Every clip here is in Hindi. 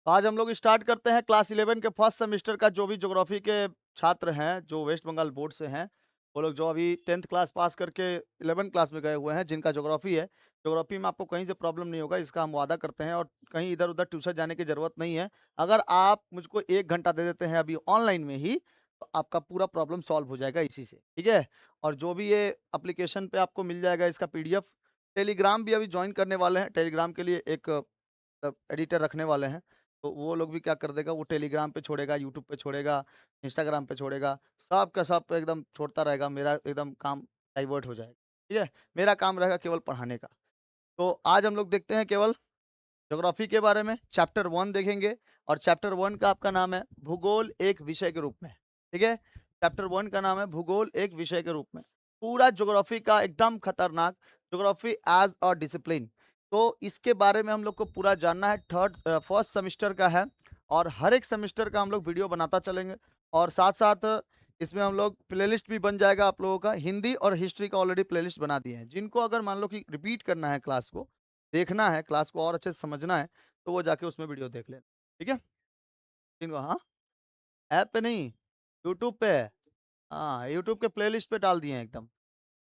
तो आज हम लोग स्टार्ट करते हैं क्लास 11 के फर्स्ट सेमेस्टर का। जो भी ज्योग्राफी के छात्र हैं, जो वेस्ट बंगाल बोर्ड से हैं, वो लोग जो अभी 10th क्लास पास करके 11 क्लास में गए हुए हैं, जिनका ज्योग्राफी है, ज्योग्राफी में आपको कहीं से प्रॉब्लम नहीं होगा, इसका हम वादा करते हैं। और कहीं इधर-उधर ट्यूशन जाने की ज़रूरत नहीं है। अगर आप मुझको 1 घंटा दे देते हैं अभी ऑनलाइन में ही, तो आपका पूरा प्रॉब्लम सॉल्व हो जाएगा इसी से, ठीक है? और जो भी ये एप्लीकेशन पे आपको मिल जाएगा इसका पीडीएफ। टेलीग्राम भी अभी जॉइन करने वाले हैं, टेलीग्राम के लिए एक एडिटर रखने वाले हैं। तो वो लोग भी क्या कर देगा, वो टेलीग्राम पे छोड़ेगा, यूट्यूब पे छोड़ेगा, इंस्टाग्राम पे छोड़ेगा, सब का सब एकदम छोड़ता रहेगा, मेरा एकदम काम डाइवर्ट हो जाएगा, ठीक है? मेरा काम रहेगा केवल पढ़ाने का। तो आज हम लोग देखते हैं केवल ज्योग्राफी के बारे में, चैप्टर 1 देखेंगे। और चैप्टर 1 का आपका नाम है भूगोल एक विषय के रूप में, ठीक है? चैप्टर 1 का नाम है भूगोल एक विषय के रूप में। पूरा ज्योग्राफी का एकदम खतरनाक, ज्योग्राफी एज़ अ डिसिप्लिन। तो इसके बारे में हम लोग को पूरा जानना है। फर्स्ट सेमेस्टर का है और हर एक सेमेस्टर का हम लोग वीडियो बनाता चलेंगे। और साथ-साथ इसमें हम लोग प्लेलिस्ट भी बन जाएगा आप लोगों का। हिंदी और हिस्ट्री का ऑलरेडी प्लेलिस्ट बना दिए हैं। जिनको अगर मान लो कि रिपीट करना है क्लास को, देखना है, क्लास को और अच्छे से समझना है, तो वो जाके उसमें वीडियो देख लेना, ठीक है? जिनको हाँ, ऐप पे नहीं, यूट्यूब पे है। हाँ, यूट्यूब के प्लेलिस्ट पे डाल दिए हैं एकदम।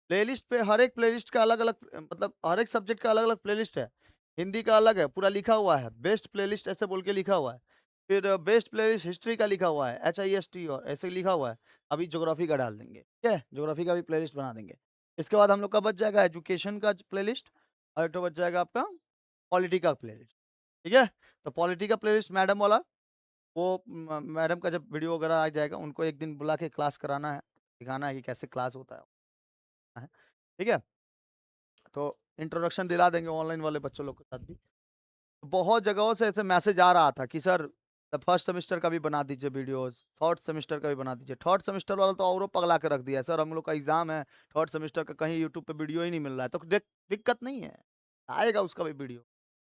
प्लेलिस्ट पे हर एक प्लेलिस्ट का अलग-अलग मतलब हर एक सब्जेक्ट का अलग-अलग प्लेलिस्ट है। हिंदी का अलग है, पूरा लिखा हुआ है, बेस्ट प्लेलिस्ट ऐसे बोल के लिखा हुआ है। फिर बेस्ट प्लेलिस्ट हिस्ट्री का लिखा हुआ है, HIST और ऐसे लिखा हुआ है। अभी ज्योग्राफी का डाल देंगे, ठीक है? ज्योग्राफी का भी प्लेलिस्ट बना देंगे। इसके बाद हम लोग का बच जाएगा एजुकेशन का प्लेलिस्ट और एक ठो बच जाएगा आपका पॉलिटी का प्लेलिस्ट, ठीक है? तो पॉलिटी का प्लेलिस्ट मैडम वाला, वो मैडम का जब वीडियो वगैरह आ जाएगा, उनको एक दिन बुला के क्लास कराना है, दिखाना है कि कैसे क्लास होता है, ठीक है? तो इंट्रोडक्शन दिला देंगे ऑनलाइन वाले बच्चों लोग के साथ भी। बहुत जगहों से ऐसे मैसेज आ रहा था कि सर फर्स्ट सेमेस्टर का भी बना दीजिए वीडियोस, थर्ड सेमेस्टर का भी बना दीजिए। थर्ड सेमेस्टर वाला तो औरों पगला के रख दिया है, सर हम लोग का एग्जाम है, थर्ड सेमेस्टर का कहीं यूट्यूब पे वीडियो ही नहीं मिल रहा है। तो दिक्कत नहीं है, आएगा उसका भी वीडियो,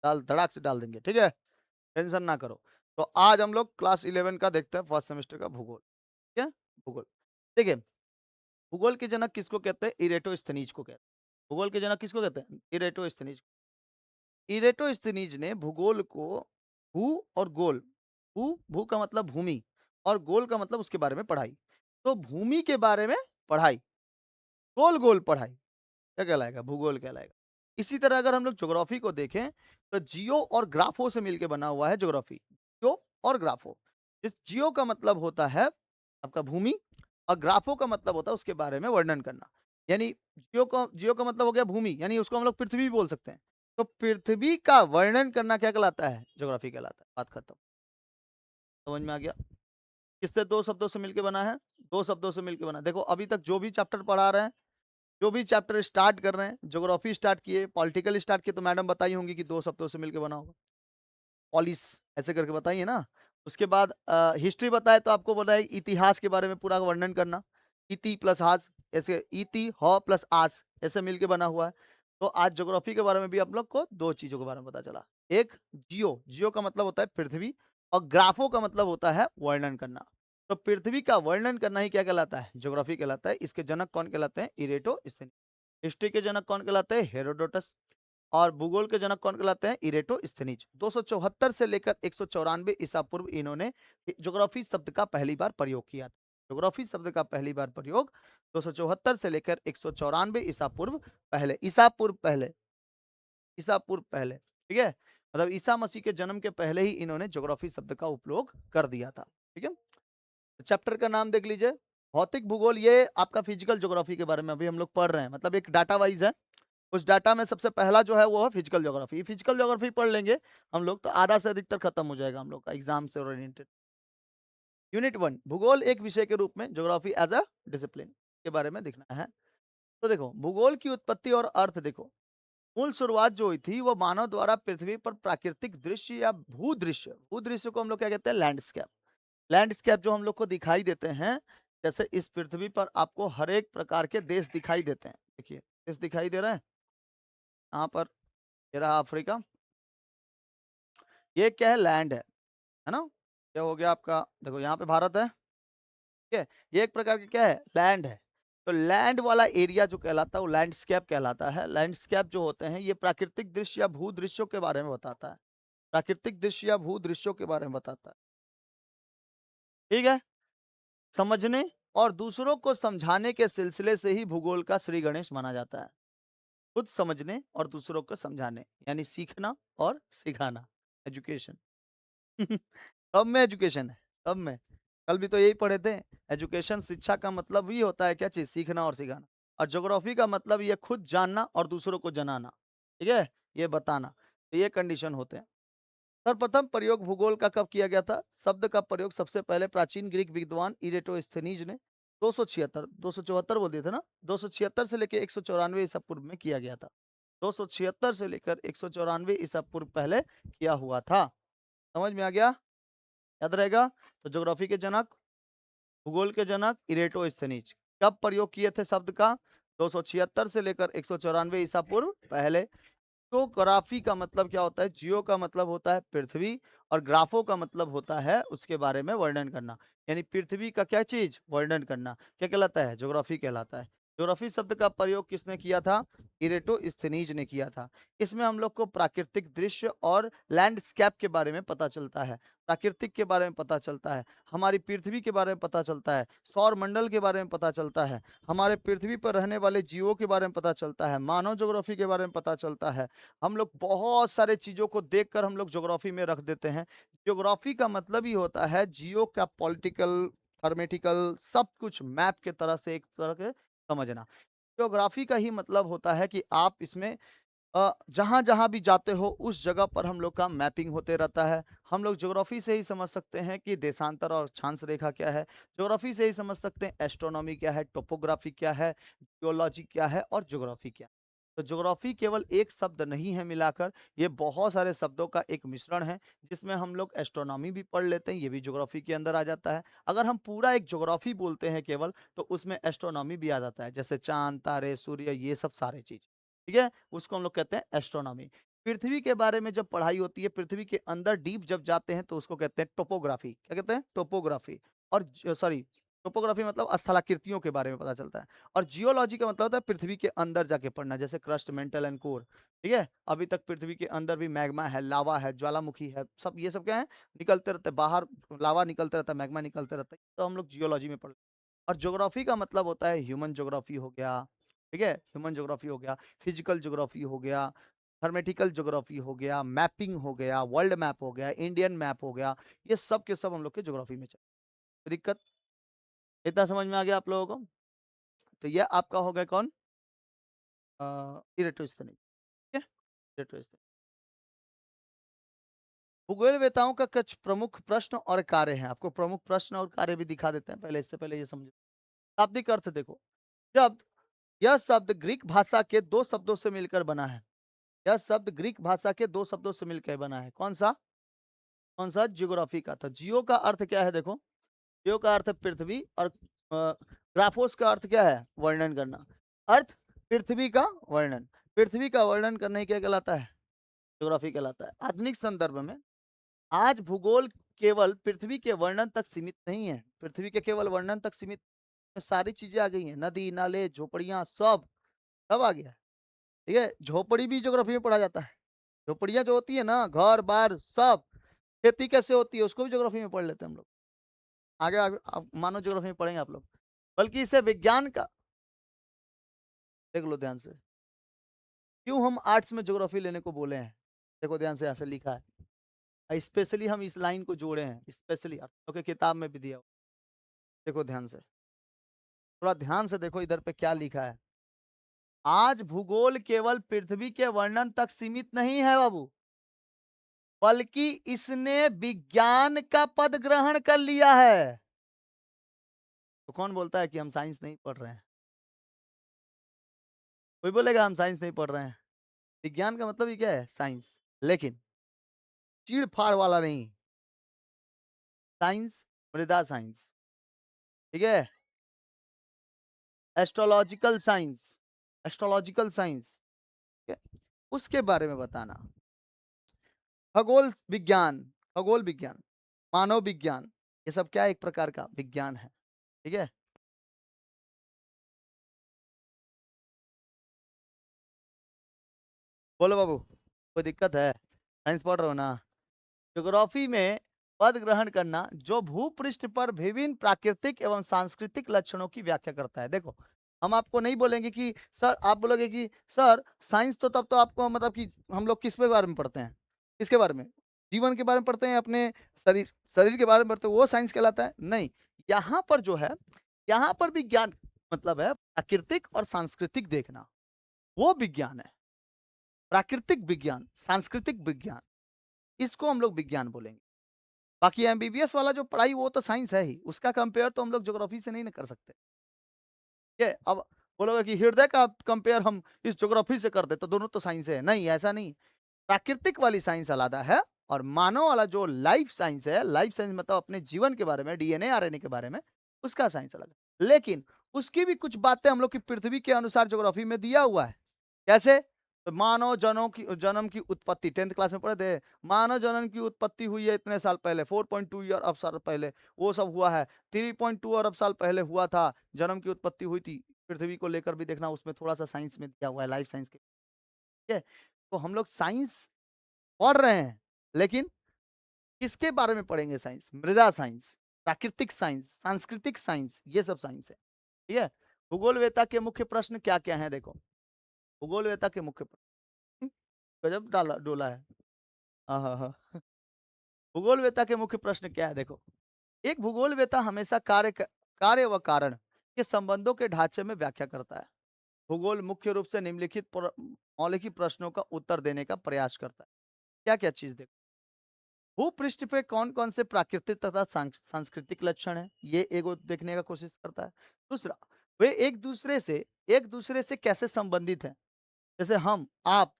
डाल धड़ाक से डाल देंगे, ठीक है? टेंशन ना करो। तो आज हम लोग क्लास 11 का देखते हैं, फर्स्ट सेमेस्टर का भूगोल, ठीक है? भूगोल। देखिए, भूगोल के जनक किसको कहते हैं? इरेटोस्थनीज को कहते हैं। भूगोल के जनक किसको कहते हैं? इरेटोस्थनीज। इरेटोस्थनीज ने भूगोल को भू और गोल, भू का मतलब भूमि और गोल का मतलब उसके बारे में पढ़ाई। तो भूमि के बारे में पढ़ाई, गोल-गोल पढ़ाई, क्या कहलाएगा? भूगोल कहलाएगा। इसी तरह अगर हम लोग ज्योग्राफी को देखें, तो जियो और ग्राफो से मिलके बना हुआ है ज्योग्राफी। जियो और ग्राफो। इस जियो का मतलब होता है आपका भूमि और ग्राफो का मतलब होता है उसके बारे में वर्णन करना। यानी जियो का मतलब हो गया भूमि, यानी उसको हम लोग पृथ्वी भी बोल सकते हैं। तो पृथ्वी का वर्णन करना क्या कहलाता है? ज्योग्राफी कहलाता है। बात खत्म। समझ में आ गया? किससे 2 शब्दों से मिलके बना है? 2 शब्दों से मिलके बना है। देखो अभी तक जो भी चैप्टर पढ़ा रहे हैं, जो भी चैप्टर स्टार्ट कर रहे हैं, ज्योग्राफी स्टार्ट किए, पॉलिटिकल स्टार्ट किए, तो मैडम बताई होंगी कि 2 शब्दों से मिलके बना होगा। पॉलिस ऐसे करके बताई है ना? उसके बाद हिस्ट्री बताए तो आपको बोला है इतिहास के बारे में पूरा वर्णन करना। इति प्लस हास, ऐसे इति ह प्लस आस ऐसे मिलके बना हुआ है। तो आज ज्योग्राफी के बारे में भी आप लोग को 2 चीज़ों के बारे में पता चला। एक जियो का मतलब होता है पृथ्वी और ग्राफो का मतलब होता है वर्णन करना। तो पृथ्वी का वर्णन करना ही क्या कहलाता है? ज्योग्राफी कहलाता है। इसके जनक कौन कहलाते हैं? इरेटोस्थनीज। हिस्ट्री के जनक कौन कहलाते हैं? हेरोडोटस। और भूगोल के जनक कौन कहलाते हैं? इरेटोस्थनीज। 274 से लेकर 194 ईसा पूर्व इन्होंने ज्योग्राफी शब्द का पहली बार प्रयोग किया था। ज्योग्राफी शब्द का पहली बार प्रयोग 274 से लेकर 194 ईसा पूर्व पहले, ईसा पूर्व पहले, ठीक है? मतलब ईसा मसीह के जन्म के पहले ही इन्होंने ज्योग्राफी शब्द का उपयोग कर दिया था, ठीक है? चैप्टर का नाम देख लीजिए, भौतिक भूगोल। ये आपका फिजिकल ज्योग्राफी के बारे में अभी हम लोग पढ़ रहे हैं, मतलब एक डाटा वाइज है। उस डाटा में सबसे पहला जो है वो है फिजिकल ज्योग्राफी। फिजिकल ज्योग्राफी पढ़ लेंगे हम लोग तो आधा से अधिकतर खत्म हो जाएगा हम लोग का एग्जाम से ओरिएंटेड। यूनिट 1 भूगोल एक विषय के रूप में ज्योग्राफी एज अ डिसिप्लिन के बारे में देखना है। तो देखो भूगोल की उत्पत्ति और अर्थ देखो। मूल शुरुआत जो हुई थी वो मानव द्वारा पृथ्वी पर प्राकृतिक दृश्य या भूदृश्य को हम लोग क्या कहते हैं? लैंडस्केप। लैंडस्केप जो हम लोग को दिखाई देते हैं, जैसे इस पृथ्वी पर आपको हर एक प्रकार के देश दिखाई देते हैं। देखिए देश दिखाई दे रहे हैं यहाँ पर, ये रहा अफ्रीका। ये क्या है? लैंड है ना? क्या हो गया आपका? देखो यहाँ पे भारत है, ठीक है? ये एक प्रकार की क्या है? लैंड है। तो लैंड वाला एरिया जो कहलाता है वो लैंडस्केप कहलाता है। लैंडस्केप जो होते हैं ये प्राकृतिक दृश्य या भूदृश्यों के बारे में बताता है। प्राकृतिक दृश्य या भू दृश्यों के बारे में बताता है। ठीक है, समझने और दूसरों को समझाने के सिलसिले से ही भूगोल का श्री गणेश माना जाता है। खुद समझने और दूसरों को समझाने, यानी सीखना और सिखाना, एजुकेशन। सब में एजुकेशन है, सब में। कल भी तो यही पढ़े थे। एजुकेशन, शिक्षा का मतलब ही होता है क्या चीज, सीखना और सिखाना। और ज्योग्राफी का मतलब ये खुद जानना और दूसरों को जनाना, ठीक है, ये बताना। तो ये कंडीशन होते हैं। सर्वप्रथम प्रयोग भूगोल का कब किया गया था? शब्द का प्रयोग सबसे पहले प्राचीन ग्रीक विद्वान इरेटोस्थनीज ने 274 बोल दिए थे ना, 276 से लेकर 194 ईसा पूर्व में किया गया था। 276 से लेकर 194 ईसा पूर्व पहले किया हुआ था। समझ में आ गया? याद रहेगा। तो ज्योग्राफी के जनक, भूगोल के जनक इरेटोस्थनीज कब प्रयोग किए थे शब्द का? 276 से लेकर 194 ईसा पूर्व पहले। जियोग्राफी का मतलब क्या होता है? जियो का मतलब होता है पृथ्वी, और ग्राफो का मतलब होता है उसके बारे में वर्णन करना, यानी पृथ्वी का क्या चीज वर्णन करना, क्या कहलाता है? ज्योग्राफी कहलाता है। ज्योग्राफी शब्द का प्रयोग किसने किया था? इरेटोस्थनीज ने किया था। इसमें हम लोग को प्राकृतिक दृश्य और लैंडस्केप के बारे में पता चलता है, प्राकृतिक के बारे में पता चलता है, हमारी पृथ्वी के बारे में पता चलता है, सौर मंडल के बारे में पता चलता है, हमारे पृथ्वी पर रहने वाले जीवों के बारे में पता चलता है, मानव ज्योग्राफी के बारे में पता चलता है। हम लोग बहुत सारे चीज़ों को देखकर हम लोग ज्योग्राफी में रख देते हैं। ज्योग्राफी का मतलब ही होता है जियो का पॉलिटिकल, थर्मेटिकल, सब कुछ मैप के तरह से एक तरह के समझना। ज्योग्राफी का ही मतलब होता है कि आप इसमें जहाँ-जहाँ भी जाते हो उस जगह पर हम लोग का मैपिंग होते रहता है। हम लोग ज्योग्राफी से ही समझ सकते हैं कि देशांतर और अक्षांश रेखा क्या है। ज्योग्राफी से ही समझ सकते हैं एस्ट्रोनॉमी क्या है, टोपोग्राफी क्या है, जियोलॉजी क्या है और ज्योग्राफी क्या है। तो ज्योग्राफी केवल एक शब्द नहीं है मिलाकर, ये बहुत सारे शब्दों का एक मिश्रण है, जिसमें हम लोग एस्ट्रोनॉमी भी पढ़ लेते हैं, ये भी ज्योग्राफी के अंदर आ जाता है। अगर हम पूरा एक ज्योग्राफी बोलते हैं केवल, तो उसमें एस्ट्रोनॉमी भी आ जाता है, जैसे चाँद, तारे, सूर्य, ये सब सारी चीज़। ठीक है? उसको हम लोग कहते हैं एस्ट्रोनॉमी। पृथ्वी के बारे में जब पढ़ाई होती है, पृथ्वी के अंदर डीप जब जाते हैं तो उसको कहते हैं टोपोग्राफी। क्या कहते हैं? टोपोग्राफी। और सॉरी, टोपोग्राफी मतलब स्थलाकृतियों के बारे में पता चलता है। और जियोलॉजी का मतलब होता है पृथ्वी के अंदर जाके पढ़ना, जैसे क्रस्ट, मेंटल एंड कोर। ठीक है? अभी तक पृथ्वी के अंदर भी मैग्मा है, लावा है, ज्वालामुखी है, सब ये सब क्या है? निकलते रहते हैं बाहर, लावा निकलते रहता है, मैग्मा निकलते रहता है। तो हम लोग जियोलॉजी में पढ़। और ज्योग्राफी का मतलब होता है ह्यूमन ज्योग्राफी हो गया, ठीक है? ह्यूमन ज्योग्राफी हो गया, फिजिकल ज्योग्राफी हो गया, थर्मेटिकल ज्योग्राफी हो गया, मैपिंग हो गया, वर्ल्ड मैप हो गया, इंडियन मैप हो गया, ये सब के सब हम लोग के ज्योग्राफी में चले। कोई दिक्कत? इतना समझ में आ गया आप लोगों को? तो ये आपका हो गया कौन? इरेटोस्थनीज, ठीक है? इरेटोस्थनीज। भूगोलवेताओं का कुछ प्रमुख प्रश्न और कार्य हैं। आपको प्रमुख प्रश्न और कार्य भी दिखा देते हैं, पहले इससे पहले ये समझो। शाब्दिक अर्थ देखो। शब्द, यह शब्द ग्रीक भाषा के 2 शब्दों से मिलकर बना है। यह शब्द ग्रीक भाषा के 2 शब्दों से मिलकर बना है। कौन-सा? कौन-सा? जियोग्राफी का। तो जियो का अर्थ क्या है देखो, जियो का अर्थ है पृथ्वी, और ग्राफोस का अर्थ क्या है? वर्णन करना। अर्थ पृथ्वी का वर्णन। पृथ्वी का वर्णन करना ही क्या कहलाता है? ज्योग्राफी कहलाता है। आधुनिक संदर्भ में आज भूगोल केवल पृथ्वी के वर्णन तक सीमित नहीं है। पृथ्वी के केवल वर्णन तक सीमित सारी चीज़ें आ गई हैं। नदी, नाले, झोपड़ियाँ, सब आ गया है। ठीक है? झोपड़ी भी ज्योग्राफी में पढ़ा जाता है। झोपड़ियाँ जो होती है ना, घर-बार सब, खेती कैसे होती है उसको भी ज्योग्राफी में पढ़ लेते हैं हम लोग। आगे आगे आप मानव ज्योग्राफी में पढ़ेंगे आप लोग। बल्कि इसे विज्ञान का, देख लो ध्यान से, क्यों हम आर्ट्स में ज्योग्राफी लेने को बोले हैं? देखो ध्यान से, यहाँ से लिखा है। स्पेशली हम इस लाइन को जोड़े हैं, स्पेशली आप लोग के किताब में भी दिया हुआ। देखो ध्यान से, थोड़ा ध्यान से देखो इधर पे क्या लिखा है। आज भूगोल केवल पृथ्वी के वर्णन तक सीमित नहीं है बाबू, बल्कि इसने विज्ञान का पद ग्रहण कर लिया है। तो कौन बोलता है कि हम साइंस नहीं पढ़ रहे हैं? कोई बोलेगा हम साइंस नहीं पढ़ रहे हैं? विज्ञान का मतलब ही क्या है? साइंस। लेकिन चीड़-फाड़ वाला नहीं, साइंस, मृदा साइंस, ठीक है? एस्ट्रोलॉजिकल साइंस, एस्ट्रोलॉजिकल साइंस, ठीक है? उसके बारे में बताना। खगोल विज्ञान, खगोल विज्ञान, मानव विज्ञान, ये सब क्या एक प्रकार का विज्ञान है, ठीक है? बोलो बाबू, कोई दिक्कत है? साइंस पढ़ रहे हो ना? ज्योग्राफी में पद ग्रहण करना जो भूपृष्ठ पर विभिन्न प्राकृतिक एवं सांस्कृतिक लक्षणों की व्याख्या करता है। देखो, हम आपको नहीं बोलेंगे कि सर, आप बोलोगे कि सर साइंस तो तब तो आपको मतलब कि हम लोग किस के बारे में पढ़ते हैं? किसके बारे में? जीवन के बारे में पढ़ते हैं, अपने शरीर शरीर के बारे में पढ़ते हैं, वो साइंस कहलाता है? नहीं। यहाँ पर जो है, यहाँ पर विज्ञान मतलब है प्राकृतिक और सांस्कृतिक देखना, वो विज्ञान है। प्राकृतिक विज्ञान, सांस्कृतिक विज्ञान, इसको हम लोग विज्ञान बोलेंगे। बाकी एमबीबीएस वाला जो पढ़ाई वो तो साइंस है ही, उसका कंपेयर तो हम लोग ज्योग्राफी से नहीं ना कर सकते। ठीक है? अब बोलोगे कि हृदय का कंपेयर हम इस ज्योग्राफी से कर दे तो दोनों तो साइंस है। नहीं, ऐसा नहीं। प्राकृतिक वाली साइंस अलग है और मानव वाला जो लाइफ साइंस है, लाइफ साइंस मतलब अपने जीवन के बारे में, डीएनए, आरएनए के बारे में, उसका साइंस अलग है। लेकिन उसकी भी कुछ बातें हम लोग की पृथ्वी के अनुसार ज्योग्राफी में दिया हुआ है। कैसे? तो मानव जन्म की उत्पत्ति 10th क्लास में पढ़े थे। मानव जन्म की उत्पत्ति हुई है इतने साल पहले, 4.2 ईयर अरब साल पहले, वो सब हुआ है। 3.2 अरब साल पहले हुआ था, जन्म की उत्पत्ति हुई थी। पृथ्वी को लेकर भी देखना, उसमें थोड़ा-सा साइंस में दिया हुआ है, लाइफ साइंस के। ठीक है? तो हम लोग साइंस पढ़ रहे हैं, लेकिन किसके बारे में पढ़ेंगे साइंस? मृदा साइंस, प्राकृतिक साइंस, सांस्कृतिक साइंस, ये सब साइंस है। ठीक है? भूगोलवेत्ता के मुख्य प्रश्न क्या-क्या हैं देखो। भूगोलवेत्ता के मुख्य प्रश्न, गजब डाला डोला है। आहाहा! भूगोलवेत्ता के मुख्य प्रश्न क्या है देखो। एक भूगोलवेत्ता हमेशा कार्य व कारण के संबंधों के ढांचे में व्याख्या करता है। भूगोल मुख्य रूप से निम्नलिखित मौलिक प्रश्नों का उत्तर देने का प्रयास करता है। क्या-क्या चीज़ देखो। भूपृष्ठ पे कौन-कौन से प्राकृतिक तथा सांस्कृतिक लक्षण हैं, ये एगो देखने का कोशिश करता है। दूसरा, वे एक दूसरे से कैसे संबंधित हैं? जैसे हम, आप,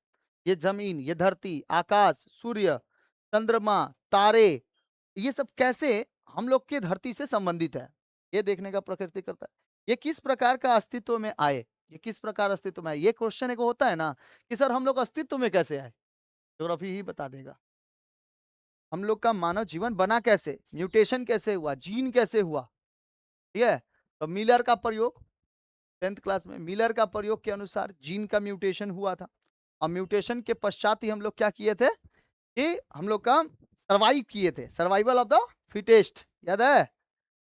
ये ज़मीन, ये धरती, आकाश, सूर्य, चंद्रमा, तारे, ये सब कैसे हम लोग की धरती से संबंधित है, ये देखने का प्रकृति करता है। ये किस प्रकार का अस्तित्व में आए, ये किस प्रकार अस्तित्व में आए, ये क्वेश्चन एक होता है ना कि सर हम लोग अस्तित्व में कैसे आए? ज्योग्राफी ही बता देगा। हम लोग का मानव जीवन बना कैसे? म्यूटेशन कैसे हुआ? जीन कैसे हुआ? ठीक है? तो मिलर का प्रयोग 10th क्लास में मिलर का प्रयोग के अनुसार जीन का म्यूटेशन हुआ था और म्यूटेशन के पश्चात ही हम लोग क्या किए थे कि हम लोग का सर्वाइव किए थे। सर्वाइवल ऑफ द फिटेस्ट, याद है?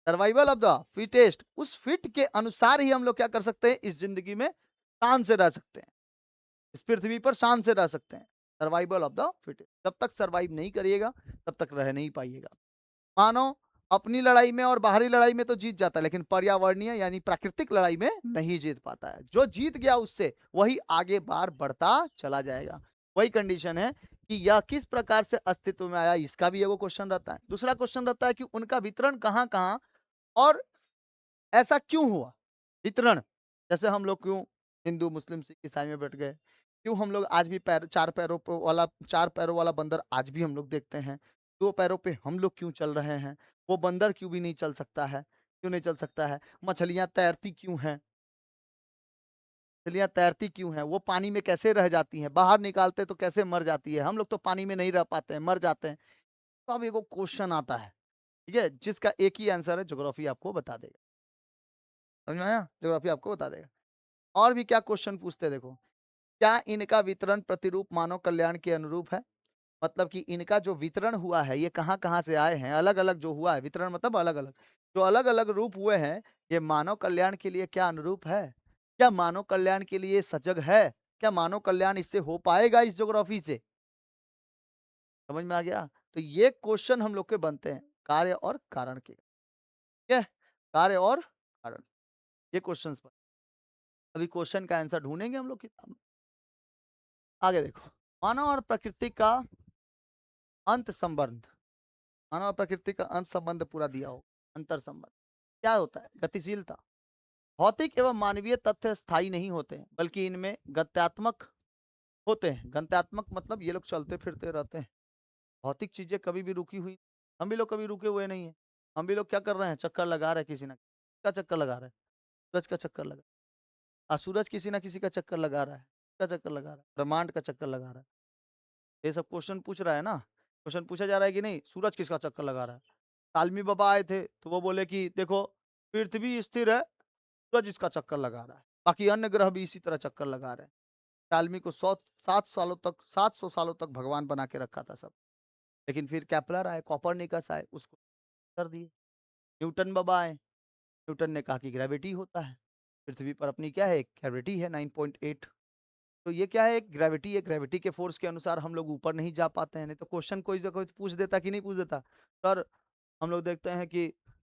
सर्वाइवल ऑफ द फिटेस्ट, उस फिट के अनुसार ही हम लोग क्या कर सकते हैं, इस जिंदगी में शान से रह सकते हैं, इस पृथ्वी पर शान से रह सकते हैं। सर्वाइवल ऑफ द फिटेस्ट, जब तक सर्वाइव नहीं करिएगा तब तक रह नहीं पाइएगा। मानव अपनी लड़ाई में और बाहरी लड़ाई में तो जीत जाता है, लेकिन पर्यावरणीय यानी प्राकृतिक लड़ाई में नहीं जीत पाता है। जो जीत गया उससे वही आगे बार बढ़ता चला जाएगा। वही कंडीशन है कि यह किस प्रकार से अस्तित्व में आया, इसका भी एगो क्वेश्चन रहता है। दूसरा क्वेश्चन रहता है कि उनका वितरण कहाँ कहाँ और ऐसा क्यों हुआ वितरण। जैसे हम लोग क्यों हिंदू मुस्लिम सिख ईसाई में बैठ गए, क्यों हम लोग आज भी चार पैरों वाला बंदर आज भी हम लोग देखते हैं, दो पैरों पे हम लोग क्यों चल रहे हैं, वो बंदर क्यों भी नहीं चल सकता है, क्यों नहीं चल सकता है, मछलियां तैरती क्यों हैं, मछलियां तैरती क्यों हैं, वो पानी में कैसे रह जाती हैं, बाहर निकालते तो कैसे मर जाती है, हम लोग तो पानी में नहीं रह पाते हैं, मर जाते हैं। तो अब एगो क्वेश्चन आता है, ठीक है, जिसका एक ही आंसर है, ज्योग्राफी आपको बता देगा। समझ में आया? ज्योग्राफी आपको बता देगा। और भी क्या क्वेश्चन पूछते हैं देखो, क्या इनका वितरण प्रतिरूप मानव कल्याण के अनुरूप है? मतलब कि इनका जो वितरण हुआ है, ये कहाँ-कहाँ से आए हैं, अलग-अलग जो हुआ है, वितरण मतलब अलग-अलग। जो अलग-अलग रूप हुए हैं, ये मानव कल्याण के लिए क्या अनुरूप है? क्या मानव कल्याण के लिए सजग है? क्या मानव कल्याण इससे हो पाएगा इस ज्योग्राफी से? समझ में आ गया? तो ये क्वेश्चन हम लोग के बनते हैं, कार्य और कारण के। ठीक है? कार्य और कारण, ये क्वेश्चंस पर। अभी क्वेश्चन का आंसर ढूँढेंगे हम लोग किताब में। आगे देखो, मानव और प्रकृति का अंत संबंध, मानव और प्रकृति का अंत संबंध पूरा दिया हो, अंतर संबंध क्या होता है? गतिशीलता। भौतिक एवं मानवीय तथ्य स्थायी नहीं होते हैं, बल्कि इनमें गत्यात्मक होते हैं। गत्यात्मक मतलब ये लोग चलते फिरते रहते हैं। भौतिक चीजें कभी भी रुकी हुई, हम भी लोग कभी रुके हुए नहीं है। हम भी लोग क्या कर रहे हैं, चक्कर लगा रहे हैं, किसी ना का चक्कर लगा रहे हैं, सूरज का चक्कर लगा, सूरज किसी ना किसी का चक्कर लगा रहा है, का चक्कर लगा रहा है, ब्रह्मांड का चक्कर लगा रहा है। ये सब क्वेश्चन पूछ रहा है ना, क्वेश्चन पूछा जा रहा है कि नहीं, सूरज किसका चक्कर लगा रहा है। तालमी बाबा आए थे तो वो बोले कि देखो, पृथ्वी स्थिर है, सूरज इसका चक्कर लगा रहा है, बाकी अन्य ग्रह भी इसी तरह चक्कर लगा रहे हैं। तालमी को 100 7 सालों तक 700 सालों तक भगवान बना के रखा था सब। लेकिन फिर केपलर आए, कोपर्निकस आए, उसको कर दिए। न्यूटन बाबा आए, न्यूटन ने कहा कि ग्रेविटी होता है। पृथ्वी पर अपनी क्या है, ग्रेविटी है 9.8। तो ये क्या है, ग्रेविटी है, ग्रेविटी के फोर्स के अनुसार हम लोग ऊपर नहीं जा पाते हैं। नहीं तो क्वेश्चन कोई से कोई पूछ देता कि नहीं पूछ देता, सर हम लोग देखते हैं कि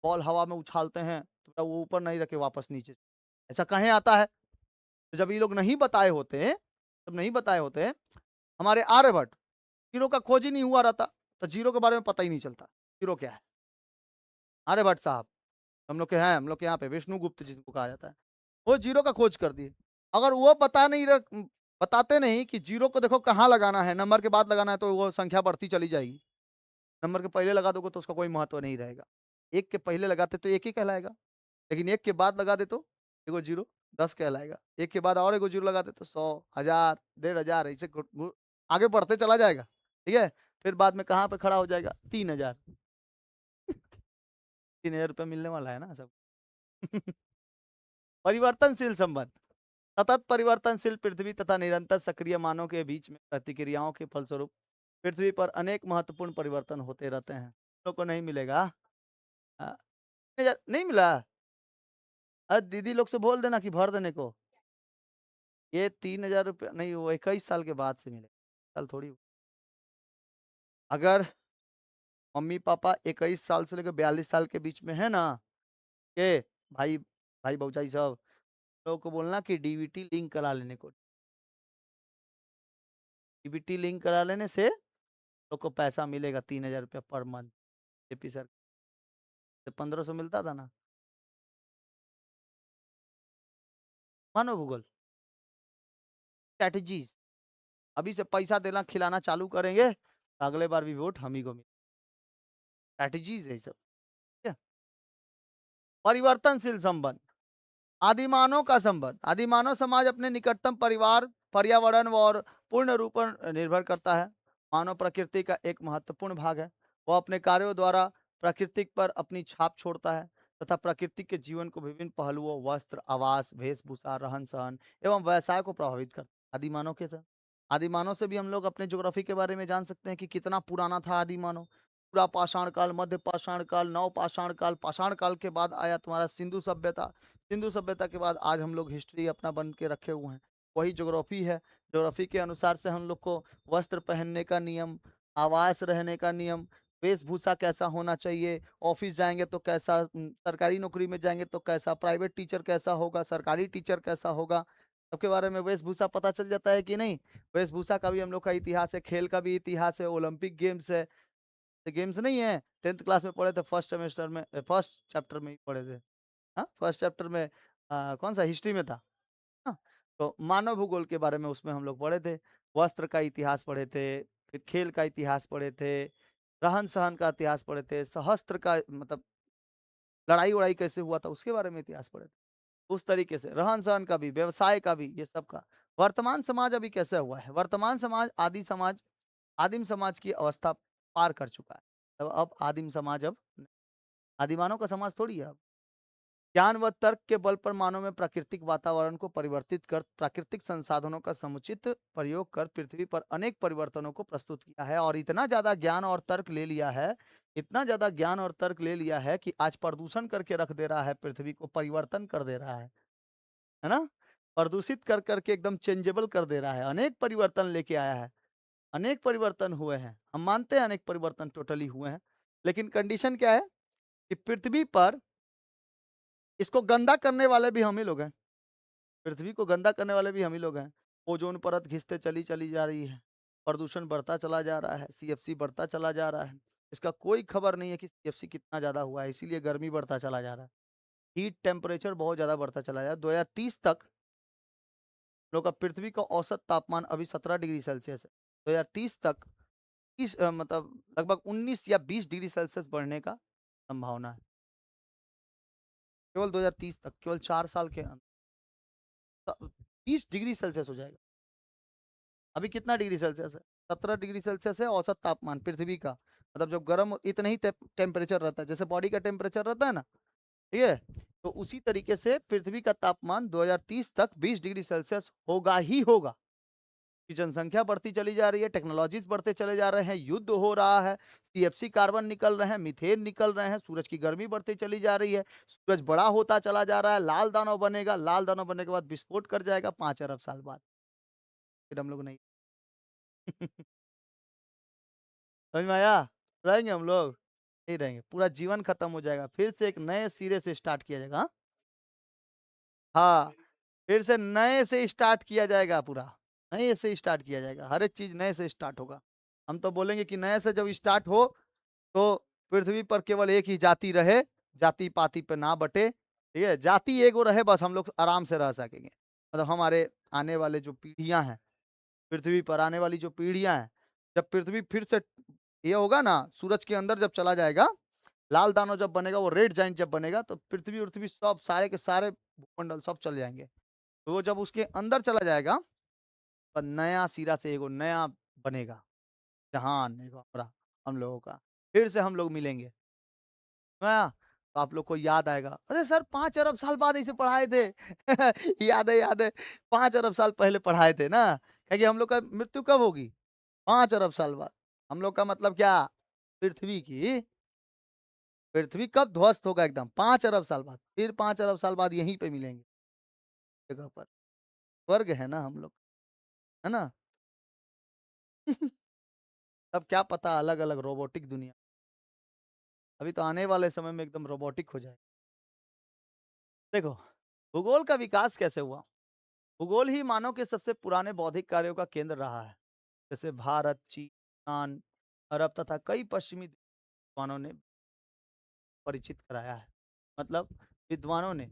बॉल हवा में उछालते हैं तो वो ऊपर नहीं रखे वापस नीचे, ऐसा कहीं आता है? तो जब ये लोग नहीं बताए होते हैं, तब नहीं बताए होते हैं, हमारे आर्यभट्ट, जीरो का खोज ही नहीं हुआ रहता, तो जीरो के बारे में पता ही नहीं चलता जीरो क्या है। आर्यभट्ट साहब हम लोग के हैं, हम लोग के यहाँ पे विष्णुगुप्त जिनको कहा जाता है, वो जीरो का खोज कर दिए। अगर वो बताते नहीं कि जीरो को देखो कहाँ लगाना है, नंबर के बाद लगाना है, तो वो संख्या बढ़ती चली जाएगी। नंबर के पहले लगा दोगे तो उसका कोई महत्व नहीं रहेगा। एक के पहले लगाते तो एक ही कहलाएगा, लेकिन एक के बाद लगा दे तो एगो जीरो 10 कहलाएगा। एक के बाद और एगो जीरो लगा दे तो 100, 1000, 1500 ऐसे आगे बढ़ते चला जाएगा। ठीक है, फिर बाद में कहाँ पे खड़ा हो जाएगा, 3000। 3000 रुपये मिलने वाला है ना सब। परिवर्तनशील संबंध, सतत परिवर्तनशील पृथ्वी तथा निरंतर सक्रिय मानव के बीच में प्रतिक्रियाओं के फलस्वरूप पृथ्वी पर अनेक महत्वपूर्ण परिवर्तन होते रहते हैं। लोग को नहीं मिलेगा। हाँ, नहीं मिला। अरे दीदी लोग से बोल देना कि भर देने को। ये 3000 रुपया नहीं, वो 21 साल के बाद से मिलेगा, साल थोड़ी। अगर मम्मी पापा 21 साल से लेकर 42 साल के बीच में है ना, के भाई भाई भौजाई सब लोगों को बोलना कि डीबीटी लिंक करा लेने को। डीबीटी लिंक करा लेने से लोग को पैसा मिलेगा 3000 रुपया पर मंथ। जेपी सर से 1500 मिलता था ना। मानो भूगोल स्ट्रैटेजीज, अभी से पैसा देना खिलाना चालू करेंगे तो अगले बार भी वोट हम ही को मिले। स्ट्रैटेजीज है ये सब। ठीक है? परिवर्तनशील संबंध, आदिमानव का संबंध, आदिमानव समाज अपने निकटतम परिवार, पर्यावरण और पूर्ण रूप पर निर्भर करता है। मानव प्रकृति का एक महत्वपूर्ण भाग है। वह अपने कार्यों द्वारा प्रकृति पर अपनी छाप छोड़ता है तथा प्रकृति के जीवन को विभिन्न पहलुओं, वस्त्र, आवास, वेशभूषा, रहन सहन एवं व्यवसाय को प्रभावित करता है। आदिमानव के साथ, आदिमानव से भी हम लोग अपने ज्योग्राफी के बारे में जान सकते हैं कि कितना पुराना था आदिमानव। पूरा पाषाण काल, मध्य पाषाण काल, नव पाषाण काल, पाषाण काल के बाद आया तुम्हारा सिंधु सभ्यता। सिंधु सभ्यता के बाद आज हम लोग हिस्ट्री अपना बन के रखे हुए हैं, वही ज्योग्राफी है। ज्योग्राफी के अनुसार से हम लोग को वस्त्र पहनने का नियम, आवास रहने का नियम, वेशभूषा कैसा होना चाहिए, ऑफिस जाएंगे तो कैसा, सरकारी नौकरी में जाएंगे तो कैसा, प्राइवेट टीचर कैसा होगा, सरकारी टीचर कैसा होगा, सबके बारे में वेशभूषा पता चल जाता है कि नहीं। वेशभूषा का भी हम लोग का इतिहास है, खेल का भी इतिहास है, ओलंपिक गेम्स है। गेम्स नहीं है, 10th क्लास में पढ़े थे, फर्स्ट सेमेस्टर में, फर्स्ट चैप्टर में ही पढ़े थे। हाँ, फर्स्ट चैप्टर में कौन सा हिस्ट्री में था। हाँ, तो मानव भूगोल के बारे में उसमें हम लोग पढ़े थे, वस्त्र का इतिहास पढ़े थे, फिर खेल का इतिहास पढ़े थे, रहन सहन का इतिहास पढ़े थे, सहस्त्र का मतलब लड़ाई उड़ाई कैसे हुआ था उसके बारे में इतिहास पढ़े थे। उस तरीके से रहन सहन का भी, व्यवसाय का भी, ये सब का। वर्तमान समाज अभी कैसा हुआ है, वर्तमान समाज आदिम समाज की अवस्था पार कर चुका है। अब आदिम समाज, अब आदिमानव का समाज थोड़ी है अब। ज्ञान व तर्क के बल पर मानव में प्राकृतिक वातावरण को परिवर्तित कर प्राकृतिक संसाधनों का समुचित प्रयोग कर पृथ्वी पर अनेक परिवर्तनों को प्रस्तुत किया है। और इतना ज्यादा ज्ञान और तर्क ले लिया है, इतना ज्यादा ज्ञान और तर्क ले लिया है कि आज प्रदूषण करके रख दे रहा है, पृथ्वी को परिवर्तन कर दे रहा है ना। प्रदूषित कर करके एकदम चेंजेबल कर दे रहा है, अनेक परिवर्तन लेके आया है। अनेक परिवर्तन हुए हैं, हम मानते हैं अनेक परिवर्तन टोटली हुए हैं, लेकिन कंडीशन क्या है कि पृथ्वी पर इसको गंदा करने वाले भी हम ही लोग हैं। पृथ्वी को गंदा करने वाले भी हम ही लोग हैं। ओजोन परत घिसते चली चली जा रही है, प्रदूषण बढ़ता चला जा रहा है, सीएफसी बढ़ता चला जा रहा है। इसका कोई खबर नहीं है कि सीएफसी कितना ज्यादा हुआ है, इसीलिए गर्मी बढ़ता चला जा रहा है। हीट टेम्परेचर बहुत ज्यादा बढ़ता चला जा रहा है। 2030 तक लोग का पृथ्वी का औसत तापमान अभी 17 डिग्री सेल्सियस है। 2030 तक मतलब लगभग 19 या 20 डिग्री सेल्सियस बढ़ने का संभावना है, केवल 2030 तक, केवल 4 साल के अंदर 20 डिग्री सेल्सियस हो जाएगा। अभी कितना डिग्री सेल्सियस है, 17 डिग्री सेल्सियस है औसत तापमान पृथ्वी का। मतलब जब गर्म इतना ही टेम्परेचर रहता है जैसे बॉडी का टेम्परेचर रहता है ना, ठीक है, तो उसी तरीके से पृथ्वी का तापमान 2030 तक 20 डिग्री सेल्सियस होगा ही होगा। की जनसंख्या बढ़ती चली जा रही है, टेक्नोलॉजीज़ बढ़ते चले जा रहे हैं, युद्ध हो रहा है, सीएफसी कार्बन निकल रहे हैं, मीथेन निकल रहे हैं, सूरज की गर्मी बढ़ती चली जा रही है, सूरज बड़ा होता चला जा रहा है, लाल दानव बनेगा, लाल दानव बनने के बाद विस्फोट कर जाएगा 5 अरब साल बाद। फिर हम लोग नहीं समझ में आया? रहेंगे हम लोग? नहीं रहेंगे, पूरा जीवन खत्म हो जाएगा, फिर से एक नए सिरे से स्टार्ट किया जाएगा। हाँ? हाँ, फिर से नए से स्टार्ट किया जाएगा पूरा, नए से स्टार्ट किया जाएगा, हर एक चीज़ नए से स्टार्ट होगा। हम तो बोलेंगे कि नए से जब स्टार्ट हो, तो पृथ्वी पर केवल एक ही जाति रहे, जाति-पाति पे ना बँटे, ठीक है? जाति एगो रहे बस हम लोग आराम से रह सकेंगे। मतलब हमारे आने वाले जो पीढ़ियाँ हैं, पृथ्वी पर आने वाली जो पीढ़ियाँ हैं, जब पृथ्वी फिर से ये होगा ना, सूरज के अंदर जब चला जाएगा, लाल दानव जब बनेगा, वो रेड जाइंट जब बनेगा, तो पृथ्वी-उर्थ्वी सब सारे के सारे भूमंडल सब चले जाएँगे। तो वो जब उसके अंदर चला जाएगा, तो नया सिरा से एगो नया बनेगा, जहान एगो हमारा हम लोगों का। फिर से हम लोग मिलेंगे। हाँ, तो आप लोग को याद आएगा, अरे सर 5 अरब साल बाद इसे पढ़ाए थे। याद है 5 अरब साल पहले पढ़ाए थे ना, क्योंकि हम लोग का मृत्यु कब होगी? 5 अरब साल बाद। हम लोग का मतलब क्या? पृथ्वी की पृथ्वी कब ध्वस्त होगा एकदम? 5 अरब साल बाद। फिर 5 अरब साल बाद यहीं पे मिलेंगे जगह पर। स्वर्ग है ना हम लोग, है ना? तब क्या पता अलग-अलग रोबोटिक दुनिया। अभी तो आने वाले समय में एकदम रोबोटिक हो जाए। देखो, भूगोल का विकास कैसे हुआ? भूगोल ही मानव के सबसे पुराने बौद्धिक कार्यों का केंद्र रहा है। जैसे भारत, चीन, ईरान, अरब तथा कई पश्चिमी विद्वानों ने परिचित कराया है। मतलब विद्वानों ने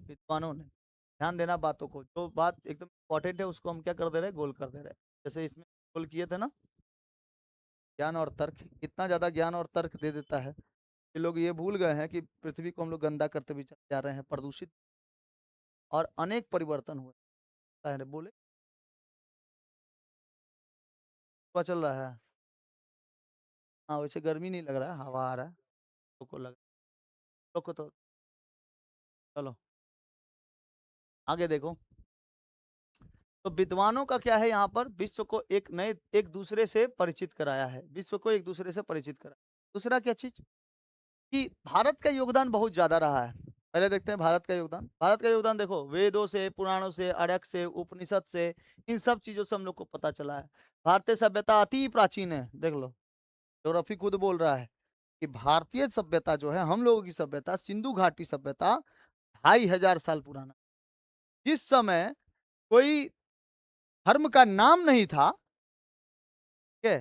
ध्यान देना बातों को, जो बात एकदम इम्पोर्टेंट है उसको हम क्या कर दे रहे हैं, गोल कर दे रहे हैं। जैसे इसमें गोल किए थे ना, ज्ञान और तर्क, इतना ज़्यादा ज्ञान और तर्क दे देता है कि लोग ये भूल गए हैं कि पृथ्वी को हम लोग गंदा करते भी चले जा रहे हैं, प्रदूषित, और अनेक परिवर्तन हुए। पहले बोले, पता चल रहा है? हाँ, वैसे गर्मी नहीं लग रहा है, हवा आ रहा है, लोग को लग लोग को तो चलो, आगे देखो। तो विद्वानों का क्या है यहाँ पर, विश्व को एक दूसरे से परिचित कराया है, विश्व को एक दूसरे से परिचित कराया। दूसरा क्या चीज़, कि भारत का योगदान बहुत ज़्यादा रहा है। पहले देखते हैं भारत का योगदान। भारत का योगदान देखो, वेदों से, पुराणों से, अर्क से, उपनिषद से, इन सब चीज़ों से हम लोग को पता चला है। भारतीय सभ्यता अति प्राचीन है, देख लो। ज्योग्राफी खुद बोल रहा है कि भारतीय सभ्यता जो है, हम लोगों की सभ्यता, सिंधु घाटी सभ्यता 2500 साल पुराना। जिस समय कोई धर्म का नाम नहीं था, ठीक है?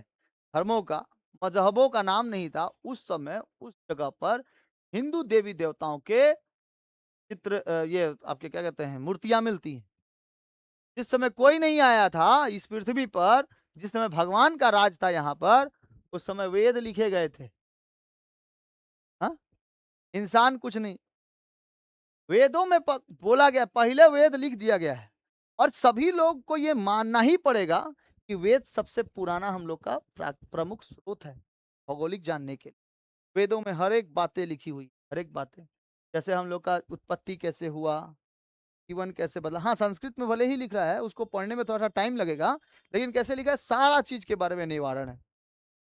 धर्मों का, मज़हबों का नाम नहीं था, उस समय उस जगह पर हिंदू देवी-देवताओं के चित्र, ये आपके क्या कहते हैं, मूर्तियाँ मिलती हैं। जिस समय कोई नहीं आया था इस पृथ्वी पर, जिस समय भगवान का राज था यहाँ पर, उस समय वेद लिखे गए थे। हाँ? इंसान कुछ नहीं। वेदों में बोला गया, पहले वेद लिख दिया गया है, और सभी लोग को ये मानना ही पड़ेगा कि वेद सबसे पुराना हम लोग का प्रमुख स्रोत है भौगोलिक जानने के लिए। वेदों में हर एक बातें लिखी हुई, हर एक बातें, जैसे हम लोग का उत्पत्ति कैसे हुआ, जीवन कैसे बदला। हाँ, संस्कृत में भले ही लिख रहा है, उसको पढ़ने में थोड़ा सा टाइम लगेगा, लेकिन कैसे लिखा है, सारा चीज के बारे में निवारण है।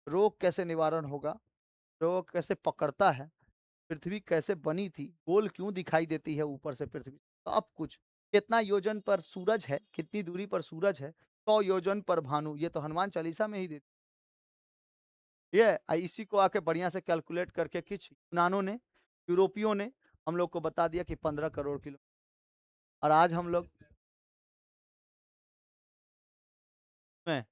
रोग कैसे निवारण होगा, रोग कैसे पकड़ता है, पृथ्वी कैसे बनी थी, गोल क्यों दिखाई देती है ऊपर से पृथ्वी, सब कुछ। कितना योजन पर सूरज है, कितनी दूरी पर सूरज है, 100 योजन पर भानु, ये तो हनुमान चालीसा में ही देती है। इसी को आके बढ़िया से कैलकुलेट करके कुछ यूनानों ने, यूरोपियों ने हम लोग को बता दिया कि 15 करोड़ किलो, और आज हम लोग में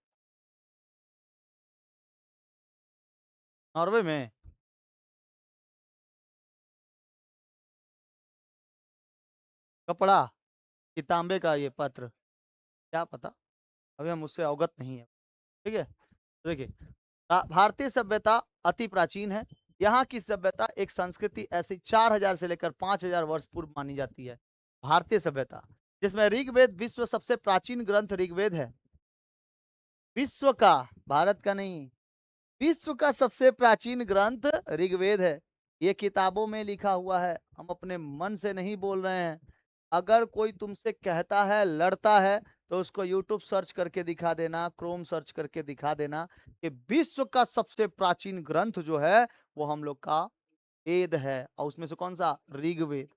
नॉर्वे में कपड़ा कि तांबे का ये पात्र, क्या पता, अभी हम उससे अवगत नहीं है। ठीक है, तो देखिए, भारतीय सभ्यता अति प्राचीन है। यहाँ की सभ्यता एक संस्कृति ऐसी 4000 से लेकर 5000 वर्ष पूर्व मानी जाती है। भारतीय सभ्यता, जिसमें ऋग्वेद विश्व सबसे प्राचीन ग्रंथ ऋग्वेद है। विश्व का, भारत का नहीं, विश्व का सबसे प्राचीन ग्रंथ ऋग्वेद है। ये किताबों में लिखा हुआ है, हम अपने मन से नहीं बोल रहे हैं। अगर कोई तुमसे कहता है, लड़ता है, तो उसको यूट्यूब सर्च करके दिखा देना, क्रोम सर्च करके दिखा देना कि विश्व का सबसे प्राचीन ग्रंथ जो है वो हम लोग का वेद है। और उसमें से कौन सा? ऋग्वेद।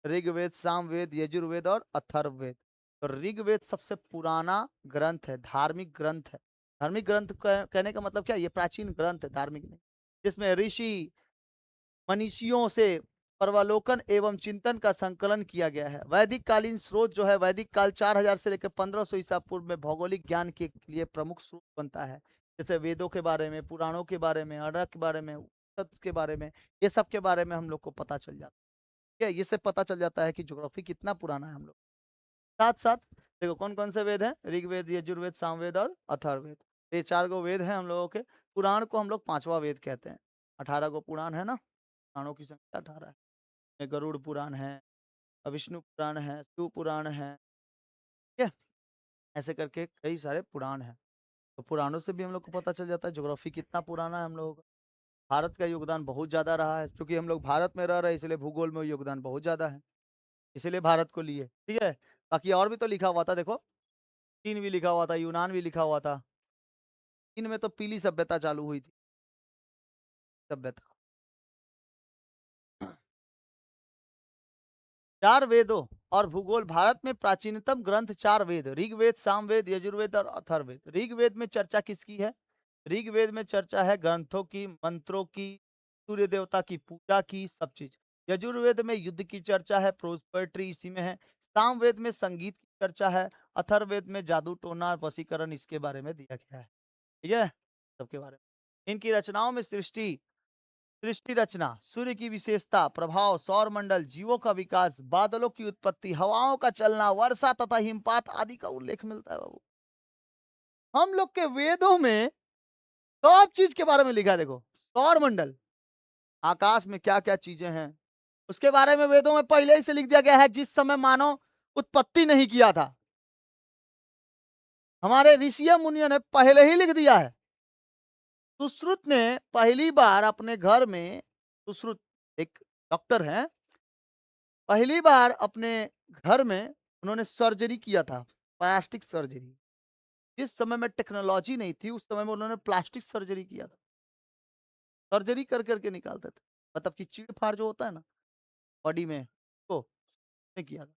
ऋग्वेद, सामवेद, यजुर्वेद और अथर्ववेद। तो ऋग्वेद सबसे पुराना ग्रंथ है, धार्मिक ग्रंथ है। धार्मिक ग्रंथ कहने का मतलब क्या? ये प्राचीन ग्रंथ है, धार्मिक नहीं। जिसमें ऋषि मनीषियों से परवालोकन एवं चिंतन का संकलन किया गया है। वैदिक कालीन स्रोत जो है, वैदिक काल 4000 से लेकर 1500 ईसा पूर्व में भौगोलिक ज्ञान के लिए प्रमुख स्रोत बनता है। जैसे वेदों के बारे में, पुराणों के बारे में, अरण्य के बारे में, उपनिषद के बारे में, ये सब के बारे में हम लोग को पता चल जाता है। ठीक है, इससे पता चल जाता है कि ज्योग्राफी कितना पुराना है हम लोग। साथ साथ देखो कौन कौन से वेद हैं? ऋग्वेद, यजुर्वेद, सामवेद और अथर्ववेद। ये 4 गो वेद हैं हम लोगों के। पुराण को हम लोग 5वां वेद कहते हैं। 18 गो पुराण है ना, पुराणों की संख्या 18 है। ये गरुड़ पुराण है, विष्णु पुराण है, शिव पुराण है, ठीक है? ऐसे करके कई सारे पुराण हैं। तो पुराणों से भी हम लोग को पता चल जाता है ज्योग्राफी कितना पुराना है हम लोगों का। भारत का योगदान बहुत ज़्यादा रहा है, क्योंकि हम लोग भारत में रह रहे हैं इसलिए भूगोल में योगदान बहुत ज़्यादा है, इसीलिए भारत को लिए, ठीक है? बाकी और भी तो लिखा हुआ था देखो, चीन भी लिखा हुआ था, यूनान भी लिखा हुआ था। चीन में तो पीली सभ्यता चालू हुई थी, सभ्यता। 4 वेदों और भूगोल। भारत में प्राचीनतम ग्रंथ 4 वेद, ऋग्वेद, सामवेद, यजुर्वेद और अथर्ववेद। ऋग्वेद में चर्चा किसकी है? ऋग्वेद में चर्चा है ग्रंथों की, मंत्रों की, सूर्य देवता की पूजा की, सब चीज। यजुर्वेद में युद्ध की चर्चा है, प्रोज पोएट्री इसी में है। सामवेद में संगीत की चर्चा है। अथर्ववेद में जादू टोना वशीकरण इसके बारे में दिया गया है, ठीक है? सबके बारे में। इनकी रचनाओं में सृष्टि, सृष्टि रचना, सूर्य की विशेषता, प्रभाव, सौर मंडल, जीवों का विकास, बादलों की उत्पत्ति, हवाओं का चलना, वर्षा तथा हिमपात आदि का उल्लेख मिलता है बाबू। हम लोग के वेदों में सब चीज के बारे में लिखा है। देखो सौर मंडल, आकाश में क्या क्या चीजें हैं उसके बारे में वेदों में पहले ही से लिख दिया गया है। जिस समय मानव उत्पत्ति नहीं किया था, हमारे ऋषि मुनियों ने पहले ही लिख दिया है। सुश्रुत ने पहली बार अपने घर में, सुश्रुत एक डॉक्टर हैं, पहली बार अपने घर में उन्होंने सर्जरी किया था, प्लास्टिक सर्जरी। जिस समय में टेक्नोलॉजी नहीं थी उस समय में उन्होंने प्लास्टिक सर्जरी किया था। सर्जरी कर करके निकालते थे, मतलब कि चीड़ फाड़ जो होता है ना बॉडी में, तो उसने किया था।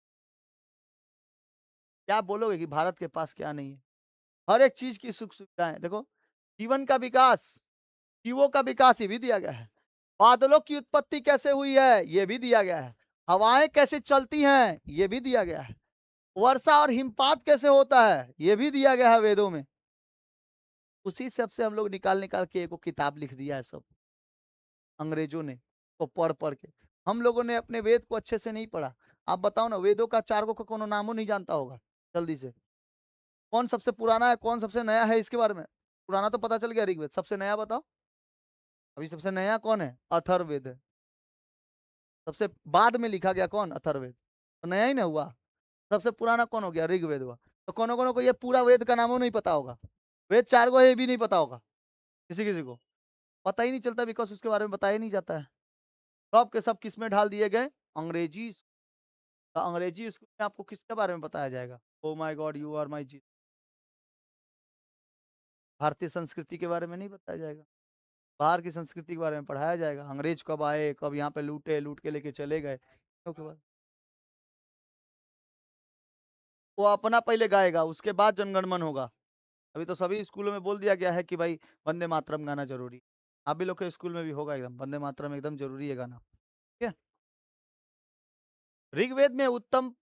क्या बोलोगे कि भारत के पास क्या नहीं है? हर एक चीज की सुख सुविधाएं देखो। जीवन का विकास, जीवों का विकास ये भी दिया गया है। बादलों की उत्पत्ति कैसे हुई है ये भी दिया गया है। हवाएं कैसे चलती हैं ये भी दिया गया है। वर्षा और हिमपात कैसे होता है ये भी दिया गया है वेदों में। उसी सब से हम लोग निकाल निकाल के एक किताब लिख दिया है सब, अंग्रेजों ने, तो पढ़ पढ़ के। हम लोगों ने अपने वेद को अच्छे से नहीं पढ़ा। आप बताओ ना, वेदों का 4 गो का कोनो नामो नहीं जानता होगा जल्दी से। कौन सबसे पुराना है, कौन सबसे नया है इसके बारे में? पुराना तो पता चल गया ऋग्वेद, सबसे नया बताओ। अभी सबसे नया कौन है? अथर्ववेद है। सबसे बाद में लिखा गया कौन? अथर्ववेद, तो नया ही ना हुआ। सबसे पुराना कौन हो गया? ऋग्वेद हुआ। तो कोनो कोनो को ये पूरा वेद का नामो नहीं पता होगा। वेद 4 गो है ये भी नहीं पता होगा, किसी किसी को पता ही नहीं चलता, बिकॉज उसके बारे में बताया नहीं जाता है। सब के सब किस में ढाल दिए गए? अंग्रेजी। तो अंग्रेजी स्कूल में आपको किसके बारे में बताया जाएगा? Oh my God you are my जी। भारतीय संस्कृति के बारे में नहीं बताया जाएगा, बाहर की संस्कृति के बारे में पढ़ाया जाएगा। अंग्रेज कब आए, कब यहाँ पे लूटे, लूट के लेके चले गए, उसके बाद वो अपना पहले गाएगा, उसके बाद जनगणमन होगा। अभी तो सभी स्कूलों में बोल दिया गया है कि भाई वंदे मातरम गाना जरूरी। आप भी लोग के स्कूल में भी होगा एकदम, वंदे मातरम एकदम जरूरी है गाना, ठीक है? ऋग्वेद में उत्तम,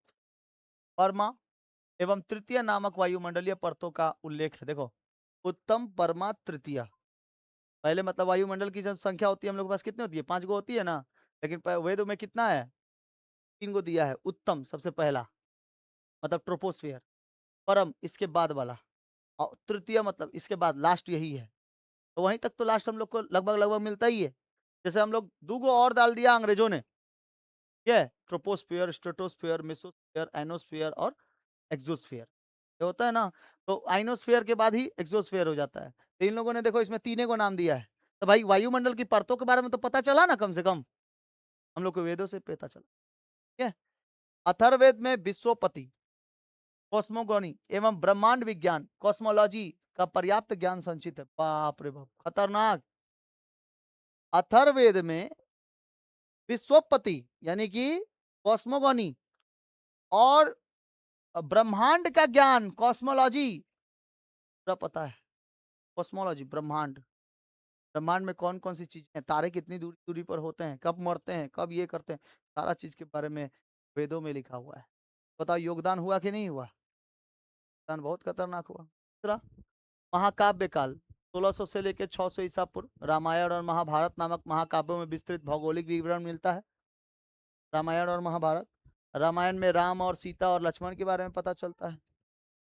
परमा एवं तृतीय नामक वायुमंडलीय परतों का उल्लेख है। देखो उत्तम, परमा, तृतीय। पहले मतलब वायुमंडल की जो संख्या होती है हम लोग के पास कितनी होती है? 5 गो होती है ना, लेकिन वेद में कितना है? 3 गो दिया है। उत्तम सबसे पहला, मतलब ट्रोपोस्फियर। परम इसके बाद वाला, और तृतीय मतलब इसके बाद लास्ट यही है। तो वहीं तक तो लास्ट हम लोग को लगभग लगभग मिलता ही है। जैसे हम लोग 2 गो और डाल दिया अंग्रेजों ने, ठीक है? ट्रोपोस्फियर, स्ट्रेटोस्फियर, मेसोस्फियर, आइनोस्फियर और एक्सोस्फियर, ये होता है ना। तो आइनोस्फियर के बाद ही एक्सोस्फियर हो जाता है। तो इन लोगों ने देखो इसमें तीनों को नाम दिया है। तो भाई वायुमंडल की परतों के बारे में तो पता चला ना, कम से कम हम लोग को वेदों से पता चला, ठीक है? अथर्ववेद में विश्वपति, कॉस्मोगॉनी एवं ब्रह्मांड विज्ञान कॉस्मोलॉजी का पर्याप्त ज्ञान संचित है। बाप रे बाप, खतरनाक। अथर्ववेद में विश्वोत्पत्ति यानी कि कॉस्मोगॉनी और ब्रह्मांड का ज्ञान कॉस्मोलॉजी पूरा पता है। कॉस्मोलॉजी ब्रह्मांड, ब्रह्मांड में कौन कौन सी चीजें हैं, तारे कितनी दूरी दूरी पर होते हैं, कब मरते हैं, कब ये करते हैं, सारा चीज के बारे में वेदों में लिखा हुआ है। बताओ योगदान हुआ कि नहीं हुआ? योगदान बहुत खतरनाक हुआ। दूसरा, महाकाव्य काल 1600 से लेकर 600 ईसा पूर्व रामायण और महाभारत नामक महाकाव्यों में विस्तृत भौगोलिक विवरण मिलता है। रामायण और महाभारत, रामायण में राम और सीता और लक्ष्मण के बारे में पता चलता है।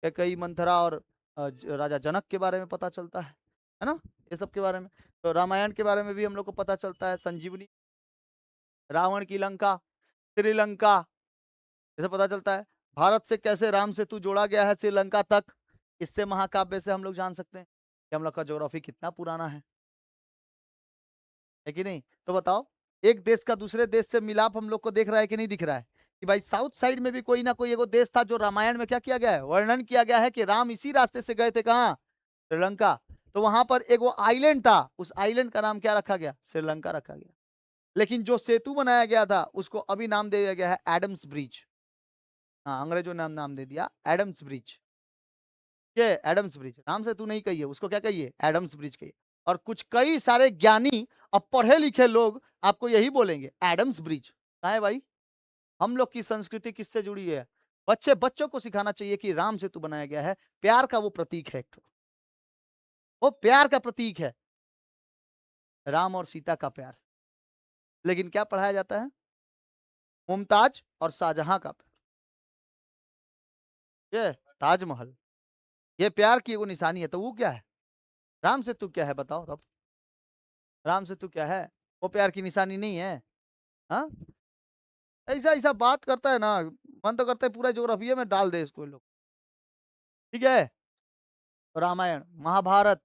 कैकेयी मंथरा और राजा जनक के बारे में पता चलता है ना, ये सब के बारे में। तो रामायण के बारे में भी हम लोग को पता चलता है। संजीवनी, रावण की लंका, श्रीलंका, जैसे पता चलता है। भारत से कैसे राम सेतु जोड़ा गया है श्रीलंका तक, इससे महाकाव्य से हम लोग जान सकते हैं कि हम लोग का ज्योग्राफी कितना पुराना है कि नहीं। तो बताओ, एक देश का दूसरे देश से मिलाप हम लोग को देख रहा है कि नहीं दिख रहा है कि भाई साउथ साइड में भी कोई ना कोई एगो देश था जो रामायण में क्या किया गया है, वर्णन किया गया है कि राम इसी रास्ते से गए थे कहाँ, श्रीलंका। तो वहां पर एगो आइलैंड था, उस आइलैंड का नाम क्या रखा गया, श्रीलंका रखा गया। लेकिन जो सेतु बनाया गया था उसको अभी नाम दे दिया गया है एडम्स ब्रिज। हाँ, अंग्रेजों ने नाम दे दिया एडम्स ब्रिज। ये एडम्स ब्रिज, राम सेतु नहीं कहिए उसको, क्या कहिए, एडम्स ब्रिज कहिए। और कुछ कई सारे ज्ञानी अब पढ़े लिखे लोग आपको यही बोलेंगे एडम्स ब्रिज। कहा है भाई, हम लोग की संस्कृति किससे जुड़ी है? बच्चों को सिखाना चाहिए कि राम सेतु बनाया गया है, प्यार का वो प्रतीक है, वो प्यार का प्रतीक है, राम और सीता का प्यार। लेकिन क्या पढ़ाया जाता है, मुमताज और शाहजहां का प्यार, ये ताजमहल, ये प्यार की वो निशानी है। तो वो क्या है, राम सेतु क्या है बताओ तब, राम सेतु क्या है, वो प्यार की निशानी नहीं है। हाँ, ऐसा ऐसा बात करता है ना, मन तो करता है पूरा ज्योग्राफी में डाल दे इसको लोग। ठीक है, रामायण महाभारत,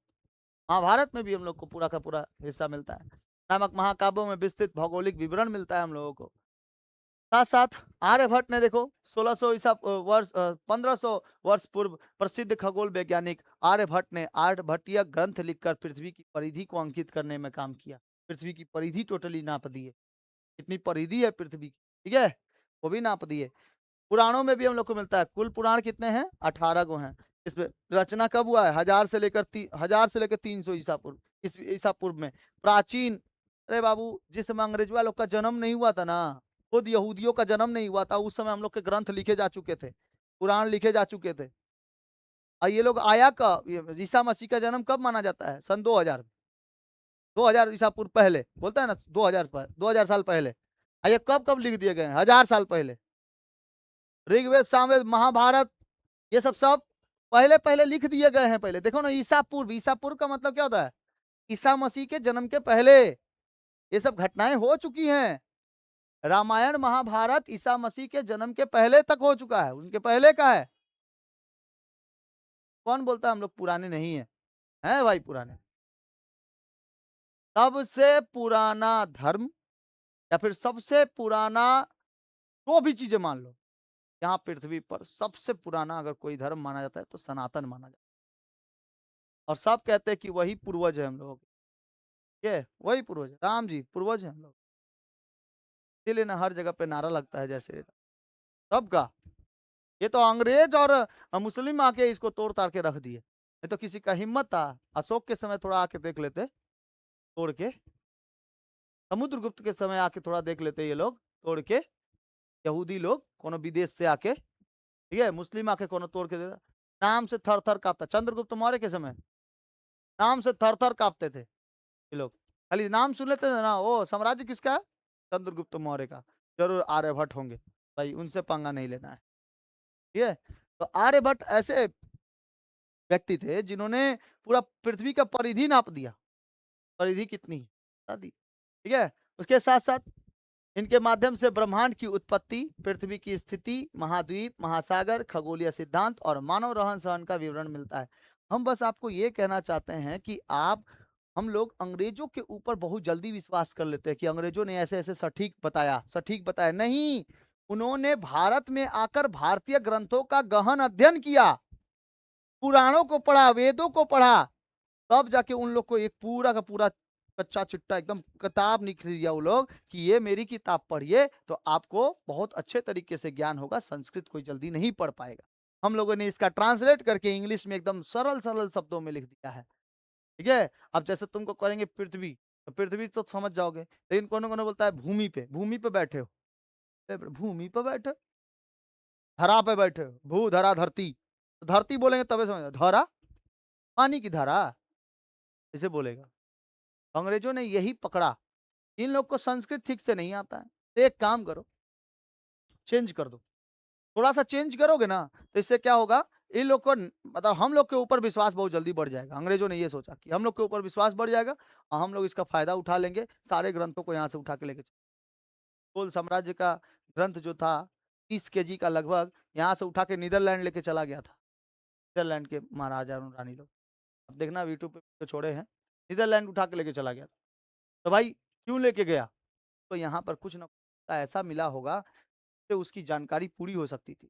महाभारत में भी हम लोग को पूरा का पूरा हिस्सा मिलता है। नामक महाकाव्यों में विस्तृत भौगोलिक विवरण मिलता है हम लोगों को। साथ साथ आर्यभट्ट ने देखो 1600 ईसा वर्ष 1500 वर्ष पूर्व प्रसिद्ध खगोल वैज्ञानिक आर्यभट्ट ने आर्यभट्टीय ग्रंथ लिखकर पृथ्वी की परिधि को अंकित करने में काम किया। पृथ्वी की परिधि टोटली नाप दी है, कितनी परिधि है पृथ्वी की, ठीक है, वो भी नाप दी है। पुराणों में भी हम लोग को मिलता है, कुल पुराण कितने हैं, 18 गो हैं। इसमें रचना कब हुआ है, 1000 से लेकर 300 ईसा पूर्व, इस ईसा पूर्व में। प्राचीन, अरे बाबू जिस समय अंग्रेजवा लोग का जन्म नहीं हुआ था ना, खुद यहूदियों का जन्म नहीं हुआ था, उस समय हम लोग के ग्रंथ लिखे जा चुके थे, पुराण लिखे जा चुके थे। और ये लोग आया कब, ईसा मसीह का जन्म कब माना जाता है, सन 2000, 2000 ईसा पूर्व पहले बोलता है ना, 2000 साल पहले। ये कब कब लिख दिए गए, 1000 साल पहले। ऋग्वेद सामवेद महाभारत ये सब सब पहले पहले लिख दिए गए हैं। पहले देखो ना, ईसा पूर्व, ईसा पूर्व का मतलब क्या होता है, ईसा मसीह के जन्म के पहले ये सब घटनाएं हो चुकी हैं। रामायण महाभारत ईसा मसीह के जन्म के पहले तक हो चुका है, उनके पहले का है। कौन बोलता है हम लोग पुराने नहीं है, हैं भाई पुराने। सबसे पुराना धर्म या फिर सबसे पुराना जो भी चीजें मान लो, यहाँ पृथ्वी पर सबसे पुराना अगर कोई धर्म माना जाता है तो सनातन माना जाता है। और सब कहते हैं कि वही पूर्वज है हम लोगों के, ये वही पूर्वज है, राम जी पूर्वज है हम लोग। इसीलिए ना हर जगह पे नारा लगता है जैसे सबका। ये तो अंग्रेज और मुस्लिम आके इसको तोड़ ताड़ के रख दिए, नहीं तो किसी का हिम्मत था अशोक के समय थोड़ा आके देख लेते तोड़ के, समुद्रगुप्त के समय आके थोड़ा देख लेते ये लोग तोड़ के, यहूदी लोग कोनो विदेश से आके, ठीक है, मुस्लिम आके कोनो तोड़ के दे, नाम से थर थर कांपता। चंद्रगुप्त मौर्य के समय नाम से थर थर कांपते थे ये लोग, खाली नाम सुन लेते थे ना, ओ साम्राज्य किसका है, चंद्रगुप्त मौर्य का, जरूर आर्यभट्ट होंगे, भाई उनसे पंगा नहीं लेना है। ठीक है, तो आर्यभट्ट ऐसे व्यक्ति थे जिन्होंने पूरा पृथ्वी का परिधि नाप दिया, परिधि कितनी है बता दी। ठीक है, उसके साथ साथ इनके माध्यम से ब्रह्मांड की उत्पत्ति, पृथ्वी की स्थिति, महाद्वीप, महासागर, खगोलीय सिद्धांत और मानव रहन सहन का विवरण मिलता है। हम बस आपको ये कहना चाहते हैं कि आप, हम लोग अंग्रेजों के ऊपर बहुत जल्दी विश्वास कर लेते हैं कि अंग्रेजों ने ऐसे ऐसे सटीक बताया, सटीक बताया नहीं। उन्होंने भारत में आकर भारतीय ग्रंथों का गहन अध्ययन किया, पुराणों को पढ़ा, वेदों को पढ़ा, तब जाके उन लोग को एक पूरा का पूरा कच्चा चिट्ठा एकदम किताब लिख दिया वो लोग कि ये मेरी किताब पढ़िए तो आपको बहुत अच्छे तरीके से ज्ञान होगा, संस्कृत कोई जल्दी नहीं पढ़ पाएगा। हम लोगों ने इसका ट्रांसलेट करके इंग्लिश में एकदम सरल सरल शब्दों में लिख दिया है। ठीक है, अब जैसे तुमको करेंगे पृथ्वी, तो पृथ्वी तो समझ जाओगे, लेकिन कोनो कोनो बोलता है भूमि पे, भूमि पे बैठे हो, भूमि पे बैठे, धरा पे बैठे हो, भू धरा धरती, तो धरती बोलेंगे तबे समझ, धरा पानी की धारा, इसे बोलेगा। अंग्रेजों ने यही पकड़ा, इन लोग को संस्कृत ठीक से नहीं आता है, तो एक काम करो, चेंज कर दो, थोड़ा सा चेंज करोगे ना, तो इससे क्या होगा, इन लोग को मतलब हम लोग के ऊपर विश्वास बहुत जल्दी बढ़ जाएगा। अंग्रेजों ने ये सोचा कि हम लोग के ऊपर विश्वास बढ़ जाएगा और हम लोग इसका फायदा उठा लेंगे, सारे ग्रंथों को यहाँ से उठा के लेके मुगल साम्राज्य का ग्रंथ जो था 30 kg का लगभग, यहाँ से उठा के नीदरलैंड लेके चला गया था। नीदरलैंड के महाराजा और रानी लोग, अब देखना यूट्यूब पे तो छोड़े हैं, नीदरलैंड उठा के लेके चला गया था। तो भाई क्यों लेके गया, तो यहाँ पर कुछ ना कुछ ऐसा मिला होगा तो उसकी जानकारी पूरी हो सकती थी,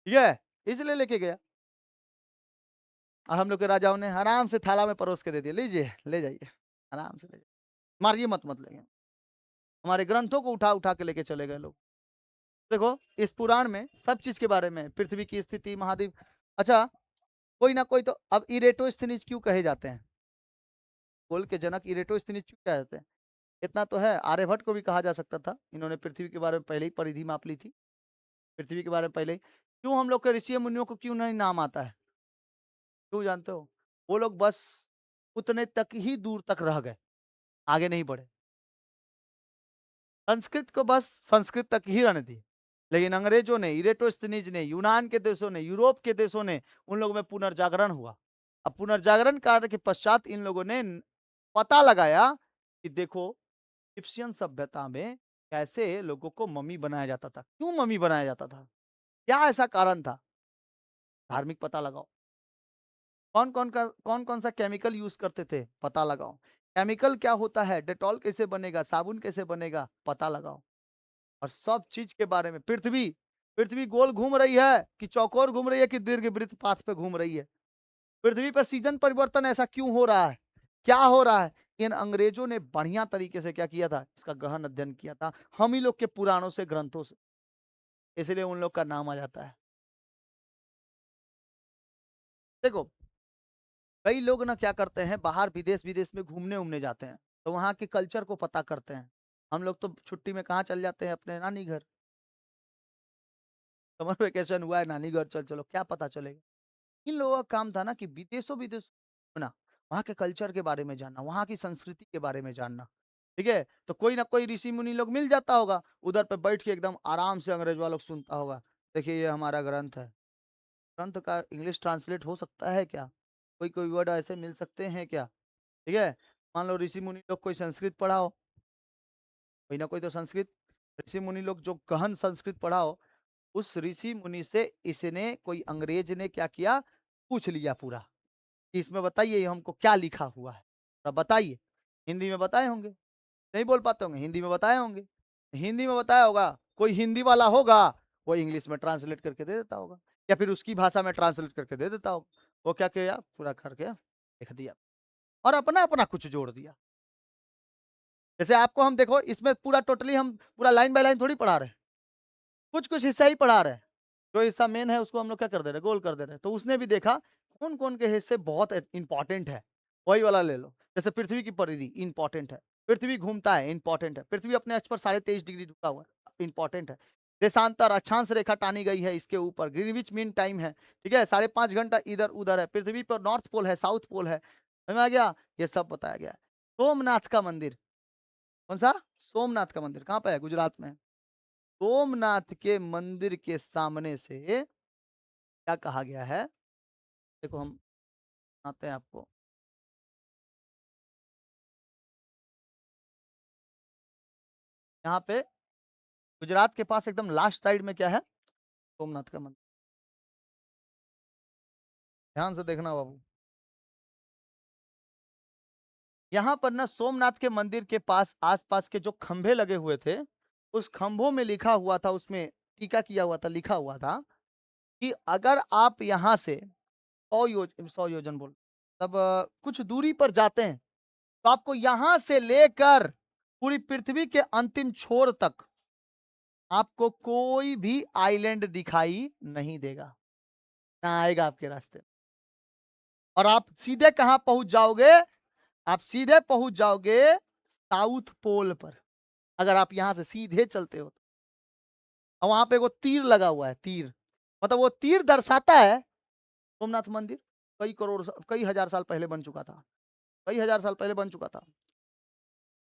ठीक है, इसलिए लेके गया। और हम लोग के राजाओं ने आराम से थाला में परोस के दे दिया, लीजिए ले जाइए, आराम से ले जाइए, मारिए मत लेंगे, हमारे ग्रंथों को उठा उठा के लेके चले गए लोग। देखो इस पुराण में सब चीज के बारे में, पृथ्वी की स्थिति, महाद्वीप। अच्छा, कोई ना कोई तो, अब इरेटोस्थनीज क्यों कहे जाते हैं, बोल के जनक इरेटोस्थनीज क्यों कहे जाते हैं, इतना तो है, आर्यभट्ट को भी कहा जा सकता था, इन्होंने पृथ्वी के बारे में पहले ही परिधि माप ली थी, पृथ्वी के बारे में पहले ही। क्यों हम लोग के ऋषि मुनियों को क्यों नहीं नाम आता है, क्यों जानते हो, वो लोग बस उतने तक ही दूर तक रह गए, आगे नहीं बढ़े, संस्कृत को बस संस्कृत तक ही रहने दिए। लेकिन अंग्रेजों ने, इरेटोस्थनीज ने, यूनान के देशों ने, यूरोप के देशों ने, उन लोगों में पुनर्जागरण हुआ। अब पुनर्जागरण कार्य के पश्चात इन लोगों ने पता लगाया कि देखो इजिप्शियन सभ्यता में कैसे लोगों को मम्मी बनाया जाता था, क्यों मम्मी बनाया जाता था, क्या ऐसा कारण था, धार्मिक पता लगाओ। कौन कौन सा केमिकल यूज करते थे, पता लगाओ। केमिकल क्या होता है, डेटॉल कैसे बनेगा, साबुन कैसे बनेगा, पता लगाओ। और सब चीज के बारे में, पृथ्वी पृथ्वी गोल घूम रही है कि चौकोर घूम रही है कि दीर्घ वृत्त पाथ पे घूम रही है, पृथ्वी पर सीजन परिवर्तन ऐसा क्यों हो रहा है, क्या हो रहा है, इन अंग्रेजों ने बढ़िया तरीके से क्या किया था, इसका गहन अध्ययन किया था, हम ही लोग के पुराणों से, ग्रंथों से, इसलिए उन लोग का नाम आ जाता है। देखो कई लोग ना क्या करते हैं, बाहर विदेश विदेश में घूमने उमने जाते हैं, तो वहाँ के कल्चर को पता करते हैं। हम लोग तो छुट्टी में कहाँ चल जाते हैं, अपने नानी घर, समर वेकेशन हुआ है, नानी घर चल चलो, क्या पता चलेगा। इन लोगों का काम था ना कि विदेशों विदेश घूमना, वहाँ के कल्चर के बारे में जानना, वहाँ की संस्कृति के बारे में जानना, ठीक है, तो कोई ना कोई ऋषि मुनि लोग मिल जाता होगा, उधर पे बैठ के एकदम आराम से अंग्रेज वालों को सुनता होगा, देखिए ये हमारा ग्रंथ है, ग्रंथ का इंग्लिश ट्रांसलेट हो सकता है क्या, कोई कोई वर्ड ऐसे मिल सकते हैं क्या, ठीक है। मान लो ऋषि मुनि लोग कोई संस्कृत पढ़ा हो, कोई ना कोई तो संस्कृत, ऋषि मुनि लोग जो गहन संस्कृत पढ़ा हो, उस ऋषि मुनि से इसने, कोई अंग्रेज ने क्या किया, पूछ लिया पूरा कि इसमें बताइए हमको क्या लिखा हुआ है, तब बताइए, हिंदी में बताए होंगे, नहीं बोल पाते होंगे, हिंदी में बताए होंगे, हिंदी में बताया होगा, कोई हिंदी वाला होगा, वो इंग्लिश में ट्रांसलेट करके दे देता होगा, या फिर उसकी भाषा में ट्रांसलेट करके दे देता होगा, वो क्या किया, पूरा करके लिख दिया और अपना अपना कुछ जोड़ दिया। जैसे आपको हम देखो, इसमें पूरा टोटली हम पूरा लाइन बाय लाइन थोड़ी पढ़ा रहे हैं, कुछ कुछ हिस्सा ही पढ़ा रहे हैं, जो हिस्सा मेन है उसको हम लोग क्या कर दे रहे हैं, गोल कर दे रहे हैं, तो उसने भी देखा कौन कौन के हिस्से बहुत इंपॉर्टेंट है, वही वाला ले लो। जैसे पृथ्वी की परिधि इंपॉर्टेंट है, पृथ्वी घूमता है इंपॉर्टेंट है, पृथ्वी अपने अक्ष पर 23.5 डिग्री झुका हुआ है इंपॉर्टेंट है, देशांतर अक्षांश रेखा टानी गई है इसके ऊपर, ग्रीनविच मीन टाइम है, ठीक है, 5.5 घंटा इधर उधर है, पृथ्वी पर नॉर्थ पोल है, साउथ पोल है, समझ में आ गया, ये सब बताया गया है। सोमनाथ का मंदिर, कौन सा, सोमनाथ का मंदिर कहाँ पे है, गुजरात में। सोमनाथ के मंदिर के सामने से क्या कहा गया है, देखो हम आते हैं आपको, यहाँ पे गुजरात के पास एकदम लास्ट साइड में क्या है, सोमनाथ का मंदिर, ध्यान से देखना बाबू, यहाँ पर ना सोमनाथ के मंदिर के पास आसपास के जो खंभे लगे हुए थे, उस खंभों में लिखा हुआ था, उसमें टीका किया हुआ था, लिखा हुआ था कि अगर आप यहाँ से 100 योजन बोल तब कुछ दूरी पर जाते हैं, तो आपको यहाँ से लेकर पूरी पृथ्वी के अंतिम छोर तक आपको कोई भी आइलैंड दिखाई नहीं देगा, ना आएगा आपके रास्ते। और आप सीधे कहाँ पहुँच जाओगे? आप सीधे पहुँच जाओगे साउथ पोल पर, अगर आप यहाँ से सीधे चलते हो तो। और वहाँ पे एगो तीर लगा हुआ है, तीर। मतलब वो तीर दर्शाता है सोमनाथ मंदिर कई हजार साल पहले बन चुका था। कई हजार साल पहले बन चुका था।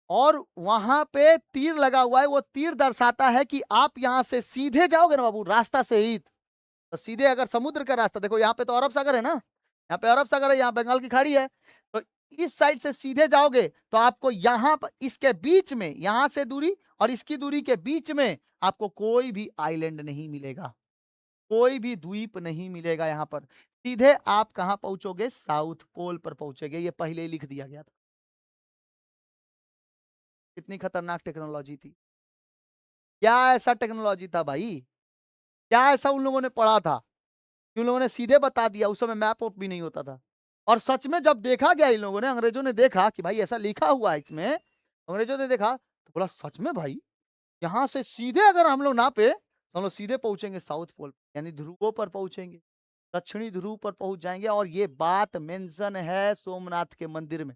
और वहाँ पे तीर लगा हुआ है, वो तीर दर्शाता है कि आप यहाँ से सीधे जाओगे ना बाबू, रास्ता से ही तो सीधे, अगर समुद्र का रास्ता देखो, यहाँ पे तो अरब सागर है ना, यहाँ पे अरब सागर है, यहाँ बंगाल की खाड़ी है, तो इस साइड से सीधे जाओगे तो आपको यहाँ पर इसके बीच में, यहाँ से दूरी और इसकी दूरी के बीच में आपको कोई भी आइलैंड नहीं मिलेगा, कोई भी द्वीप नहीं मिलेगा। यहाँ पर सीधे आप कहाँ पहुंचोगे? साउथ पोल पर पहुंचेगे। ये पहले ही लिख दिया गया था। कितनी खतरनाक टेक्नोलॉजी थी। क्या ऐसा टेक्नोलॉजी था भाई? क्या ऐसा उन लोगों ने पढ़ा था कि उन लोगों ने सीधे बता दिया? उस समय मैप भी नहीं होता था। और सच में जब देखा गया इन लोगों ने, अंग्रेजों ने देखा कि भाई ऐसा लिखा हुआ है इसमें, अंग्रेजों ने देखा तो बोला सच में भाई, यहाँ से सीधे अगर हम लोग नापे तो हम लोग सीधे पहुंचेंगे साउथ पोल, यानी ध्रुवों पर पहुंचेंगे, दक्षिणी ध्रुव पर पहुंच जाएंगे। और ये बात मेंशन है सोमनाथ के मंदिर में,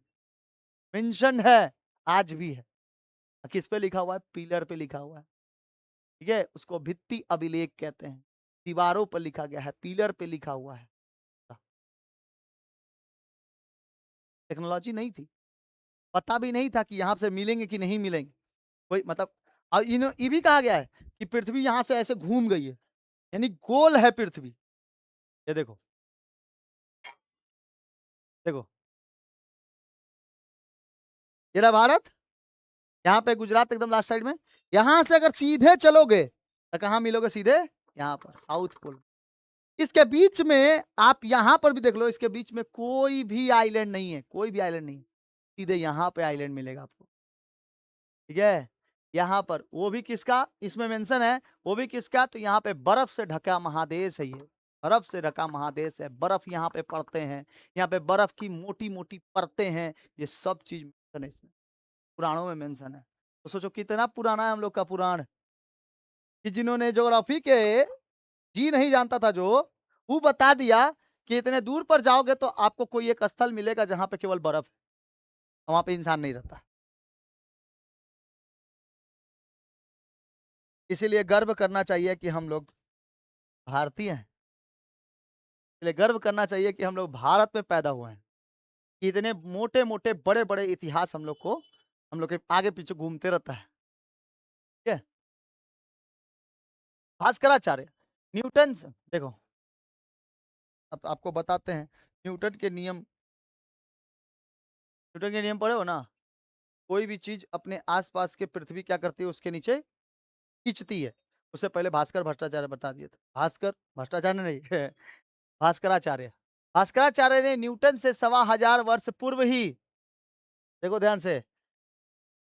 मेंशन है, आज भी है। किस पे लिखा हुआ है? पिलर पे लिखा हुआ है, ठीक है। उसको भित्ति अभिलेख कहते हैं। दीवारों पर लिखा गया है, पिलर पे लिखा हुआ है। टेक्नोलॉजी नहीं थी, पता भी नहीं था कि यहाँ से मिलेंगे कि नहीं मिलेंगे कोई, मतलब। और ये भी कहा गया है कि पृथ्वी यहाँ से ऐसे घूम गई है, यानी गोल है पृथ्वी। ये देखो, देखो, ये रहा भारत, यहाँ पे गुजरात एकदम लास्ट साइड में। यहाँ से अगर सीधे चलोगे तो कहाँ मिलोगे? सीधे यहाँ पर साउथ पोल। इसके बीच में आप यहाँ पर भी देख लो, इसके बीच में कोई भी आइलैंड नहीं है, कोई भी आइलैंड नहीं। सीधे यहाँ पे आइलैंड मिलेगा आपको, ठीक है। यहाँ पर वो भी किसका इसमें मेंशन है, वो भी किसका? तो यहाँ पे बर्फ से ढका महादेश है, ये बर्फ से ढका महादेश है, बर्फ यहाँ पे पड़ते हैं, यहाँ पे बर्फ की मोटी मोटी परतें हैं। ये सब चीज मेंशन है इसमें, पुराणों में मेंशन है। तो सोचो कितना पुराना है हम लोग का पुराण, कि जिन्होंने ज्योग्राफी के जी नहीं जानता था जो, वो बता दिया कि इतने दूर पर जाओगे तो आपको कोई एक स्थल मिलेगा जहां पे केवल बर्फ है, वहां पे इंसान नहीं रहता। इसीलिए गर्व करना चाहिए कि हम लोग भारतीय हैं, इसलिए गर्व करना चाहिए कि हम लोग भारत में पैदा हुए हैं। इतने मोटे मोटे बड़े बड़े इतिहास हम लोग को, हम लोग के आगे पीछे घूमते रहता है, ठीक है। भास्कराचार्य, न्यूटन देखो, अब आपको बताते हैं न्यूटन के नियम। न्यूटन के नियम पढ़े हो ना? कोई भी चीज अपने आसपास के पृथ्वी क्या करती है, उसके नीचे खींचती है। उससे पहले भास्कर भट्टाचार्य बता दिए थे। भास्कर भट्टाचार्य नहीं भास्कराचार्य। भास्कराचार्य ने न्यूटन से 1,500 वर्ष पूर्व ही, देखो ध्यान से,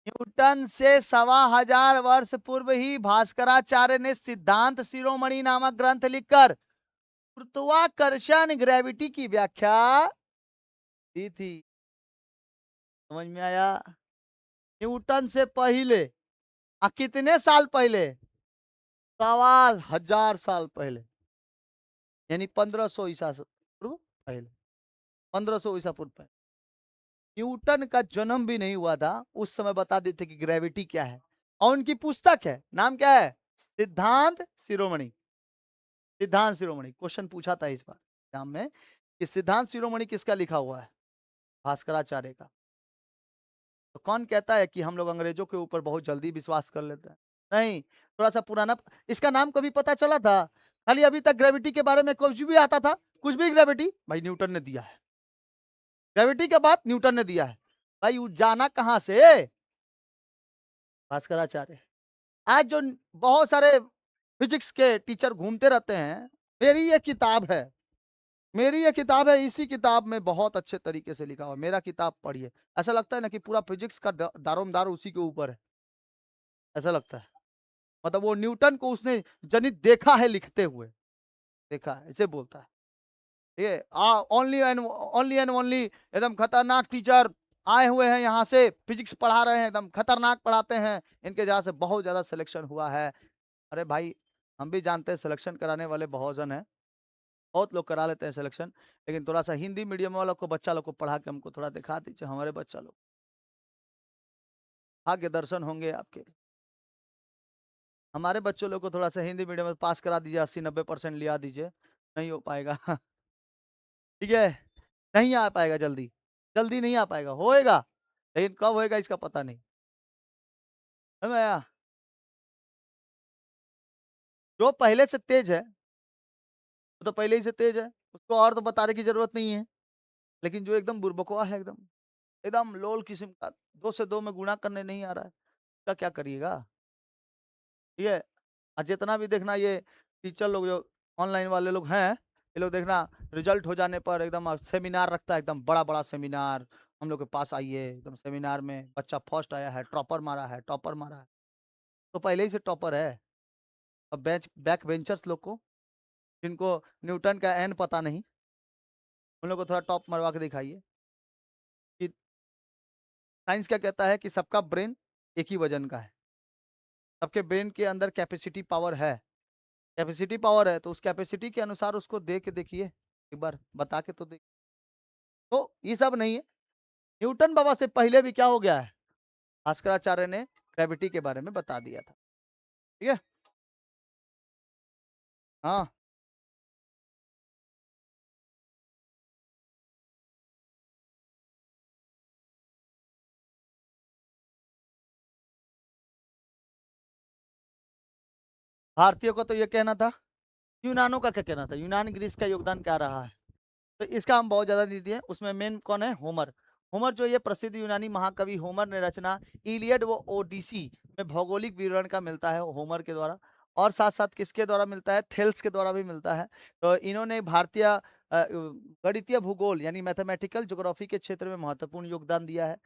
न्यूटन से 1,500 वर्ष पूर्व ही भास्कराचार्य ने सिद्धांत शिरोमणि नामक ग्रंथ लिखकर गुरुत्वाकर्षण ग्रेविटी की व्याख्या दी थी। समझ में आया? न्यूटन से पहले, कितने साल पहले? 1,000 साल पहले, यानी 1500 ईसा पूर्व पहले, 1500 ईसा पूर्व पहले। न्यूटन का जन्म भी नहीं हुआ था उस समय बता देते कि ग्रेविटी क्या है। और उनकी पुस्तक है, नाम क्या है? सिद्धांत शिरोमणि। सिद्धांत शिरोमणि क्वेश्चन पूछा था इस बार एग्जाम में कि सिद्धांत शिरोमणि किसका लिखा हुआ है? भास्कराचार्य का। तो कौन कहता है कि हम लोग अंग्रेजों के ऊपर बहुत जल्दी विश्वास कर लेते हैं? नहीं, थोड़ा सा पुराना। इसका नाम कभी पता चला था? खाली अभी तक ग्रेविटी के बारे में कुछ भी आता था, कुछ भी ग्रेविटी भाई न्यूटन ने दिया है, ग्रेविटी का बात न्यूटन ने दिया है भाई। जाना कहां से? भास्कराचार्य। आज जो बहुत सारे फिजिक्स के टीचर घूमते रहते हैं, मेरी ये किताब है, मेरी ये किताब है, इसी किताब में बहुत अच्छे तरीके से लिखा हुआ, मेरा किताब पढ़िए। ऐसा लगता है ना कि पूरा फिजिक्स का दारोमदार उसी के ऊपर है, ऐसा लगता है। मतलब वो न्यूटन को उसने जनित देखा है लिखते हुए, देखा है, ऐसे बोलता है। ये ओनली एंड ओनली एकदम खतरनाक टीचर आए हुए हैं, यहाँ से फिजिक्स पढ़ा रहे हैं, एकदम खतरनाक पढ़ाते हैं, इनके जहाँ से बहुत ज्यादा सिलेक्शन हुआ है। अरे भाई, हम भी जानते हैं सिलेक्शन कराने वाले बहुत जन हैं, बहुत लोग करा लेते हैं सिलेक्शन, लेकिन थोड़ा सा हिंदी मीडियम वालों को, बच्चा लोग को पढ़ा के हमको थोड़ा दिखा दीजिए, हमारे बच्चा लोग भाग्य दर्शन होंगे आपके। हमारे बच्चों लोग को थोड़ा सा हिंदी मीडियम में पास करा दीजिए, 80-90% लिया दीजिए, नहीं हो पाएगा। ठीक है, नहीं आ पाएगा जल्दी, जल्दी नहीं आ पाएगा, होएगा, लेकिन कब होएगा इसका पता नहीं। समझ में आया? जो पहले से तेज है वो तो पहले ही से तेज है, उसको और तो बताने की जरूरत नहीं है। लेकिन जो एकदम बुर्बकवा है, एकदम एकदम लोल किस्म का, 2 से 2 में गुणा करने नहीं आ रहा है, उसका क्या करिएगा? ठीक है? और जितना भी देखना ये टीचर लोग जो ऑनलाइन वाले लोग हैं, ये लोग देखना रिजल्ट हो जाने पर एकदम सेमिनार रखता है, एकदम बड़ा-बड़ा सेमिनार, हम लोग के पास आइए, एकदम सेमिनार में बच्चा फर्स्ट आया है, टॉपर मारा है, टॉपर मारा है। तो पहले ही से टॉपर है। अब बैक बेंचर्स लोग को, जिनको न्यूटन का एन पता नहीं, उन लोग को थोड़ा टॉप मरवा के दिखाइए कि साइंस क्या कहता है कि सबका ब्रेन एक ही वजन का है। सबके ब्रेन के अंदर कैपेसिटी पावर है, कैपेसिटी पावर है, तो उस कैपेसिटी के अनुसार उसको दे के देखिए, एक बार बता के तो देखिए। तो ये सब नहीं है, न्यूटन बाबा से पहले भी क्या हो गया है, भास्कराचार्य ने ग्रेविटी के बारे में बता दिया था। ठीक है? हाँ, भारतीयों को तो ये कहना था, यूनानों का क्या कहना था, यूनान ग्रीस का योगदान क्या रहा है? तो इसका हम बहुत ज्यादा नहीं दिए, उसमें मेन कौन है, होमर। होमर जो ये प्रसिद्ध यूनानी महाकवि होमर ने रचना इलियड व ओडिसी में भौगोलिक विवरण का मिलता है होमर के द्वारा, और साथ साथ किसके द्वारा मिलता है, थेल्स के द्वारा भी मिलता है। तो इन्होंने भारतीय गणितीय भूगोल यानी मैथमेटिकल ज्योग्राफी के क्षेत्र में महत्वपूर्ण योगदान दिया है।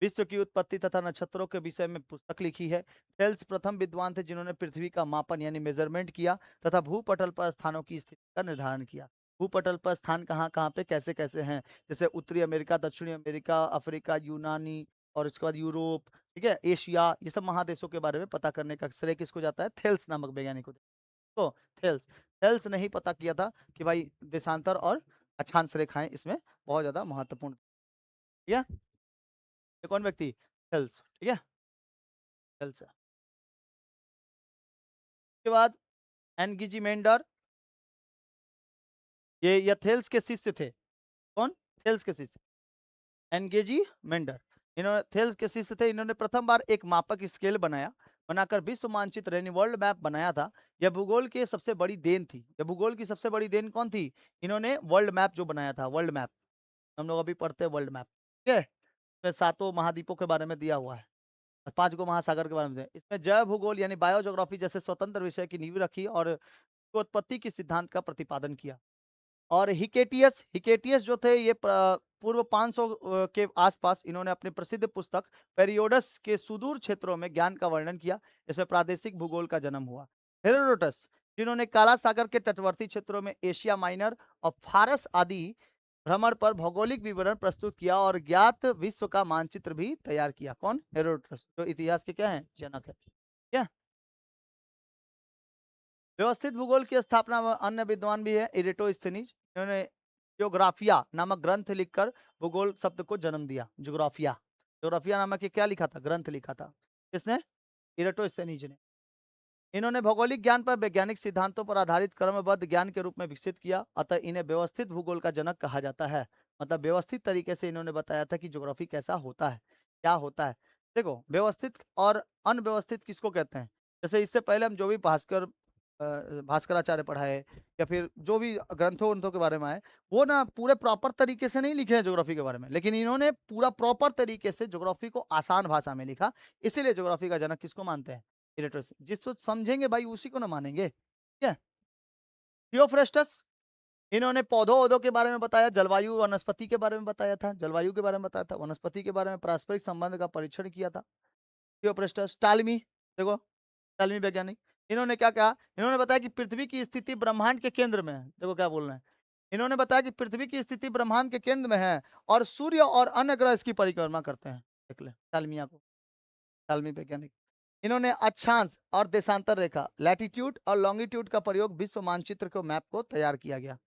विश्व की उत्पत्ति तथा नक्षत्रों के विषय में पुस्तक लिखी है। थेल्स प्रथम विद्वान थे जिन्होंने पृथ्वी का मापन यानी मेजरमेंट किया तथा भूपटल पर स्थानों की स्थिति का निर्धारण किया। भूपटल पर स्थान कहाँ-कहाँ पे कैसे-कैसे हैं, जैसे उत्तरी अमेरिका, दक्षिणी अमेरिका, अफ्रीका, यूनानी और उसके बाद यूरोप, ठीक है, एशिया, ये सब महादेशों के बारे में पता करने का श्रेय किसको जाता है, थेल्स नामक वैज्ञानिक को। तो थेल्स थेल्स ने ही पता किया था कि भाई देशांतर और अक्षांश रेखाएं इसमें बहुत ज्यादा महत्वपूर्ण, ठीक है। ये कौन व्यक्ति, थेल्स, ठीक है, थेल्स। उसके बाद एनगीजीमेंडर, ये थेल्स के शिष्य थे। कौन, थेल्स के शिष्य, एनगेजी मेंडर, इन्होंने थेल्स के शिष्य थे। इन्होंने प्रथम बार एक मापक स्केल बनाया, बनाकर विश्व मानचित्र यानी वर्ल्ड मैप बनाया था। यह भूगोल की सबसे बड़ी देन थी। यह भूगोल की सबसे बड़ी देन कौन थी, इन्होंने वर्ल्ड मैप जो बनाया था, वर्ल्ड मैप, हम लोग अभी पढ़ते हैं वर्ल्ड मैप, ठीक है। इसमें 7 महाद्वीपों के बारे में दिया हुआ है और 5 गो महासागर के बारे में दिया। इसमें जैव भूगोल यानी बायोज्योग्राफी जैसे स्वतंत्र विषय की नींव रखी और उत्पत्ति के सिद्धांत का प्रतिपादन किया। और हिकेटियस, हिकेटियस जो थे ये पूर्व 500 के आसपास इन्होंने अपनी प्रसिद्ध पुस्तक पेरियोडस के सुदूर क्षेत्रों में ज्ञान का वर्णन किया। इसमें प्रादेशिक भूगोल का जन्म हुआ। हेरोडोटस, जिन्होंने काला सागर के तटवर्ती क्षेत्रों में एशिया माइनर और फारस आदि भ्रमण पर भौगोलिक विवरण प्रस्तुत किया और ज्ञात विश्व का मानचित्र भी तैयार किया। कौन, हेरोडोटस, जो इतिहास के क्या है, जनक है, क्या। व्यवस्थित भूगोल की स्थापना अन्य विद्वान भी है, इरेटोस्थेनीज, इन्होंने ज्योग्राफिया नामक ग्रंथ लिखकर भूगोल शब्द को जन्म दिया। ज्योग्राफिया, ज्योग्राफिया नामक ये क्या लिखा था, ग्रंथ लिखा था, किसने, इरेटोस्थेनीज ने। इन्होंने भौगोलिक ज्ञान पर वैज्ञानिक सिद्धांतों पर आधारित क्रमबद्ध ज्ञान के रूप में विकसित किया, अतः इन्हें व्यवस्थित भूगोल का जनक कहा जाता है। मतलब व्यवस्थित तरीके से इन्होंने बताया था कि ज्योग्राफी कैसा होता है, क्या होता है। देखो, व्यवस्थित और अनव्यवस्थित किसको कहते हैं, जैसे इससे पहले हम जो भी भास्कराचार्य पढ़ाए या फिर जो भी ग्रंथों ग्रंथों के बारे में आए, वो ना पूरे प्रॉपर तरीके से नहीं लिखे हैं ज्योग्राफी के बारे में, लेकिन इन्होंने पूरा प्रॉपर तरीके से ज्योग्राफी को आसान भाषा में लिखा। इसीलिए ज्योग्राफी का जनक किसको मानते हैं, इरेटोस। जिसको समझेंगे भाई उसी को ना मानेंगे, ठीक है। थियोफ्रेस्टस, इन्होंने पौधों वौधों के बारे में बताया, जलवायु वनस्पति के बारे में बताया था, जलवायु के बारे में बताया था, वनस्पति के बारे में पारस्परिक संबंध का परीक्षण किया था। थियोफ्रेस्टस। टालमी, देखो, टालमी वैज्ञानिक, इन्होंने क्या कहा? इन्होंने बताया कि पृथ्वी की स्थिति ब्रह्मांड के केंद्र में है। देखो क्या बोल रहे हैं। इन्होंने बताया कि पृथ्वी की स्थिति ब्रह्मांड के केंद्र में है और सूर्य और अन्य ग्रह इसकी परिक्रमा करते हैं। देख ले टालमिया को, टालमी वैज्ञानिक। इन्होंने अक्षांश और देशांतर रेखा, लैटिट्यूड और लॉन्गिट्यूड का प्रयोग विश्व मानचित्र को मैप को तैयार किया गया।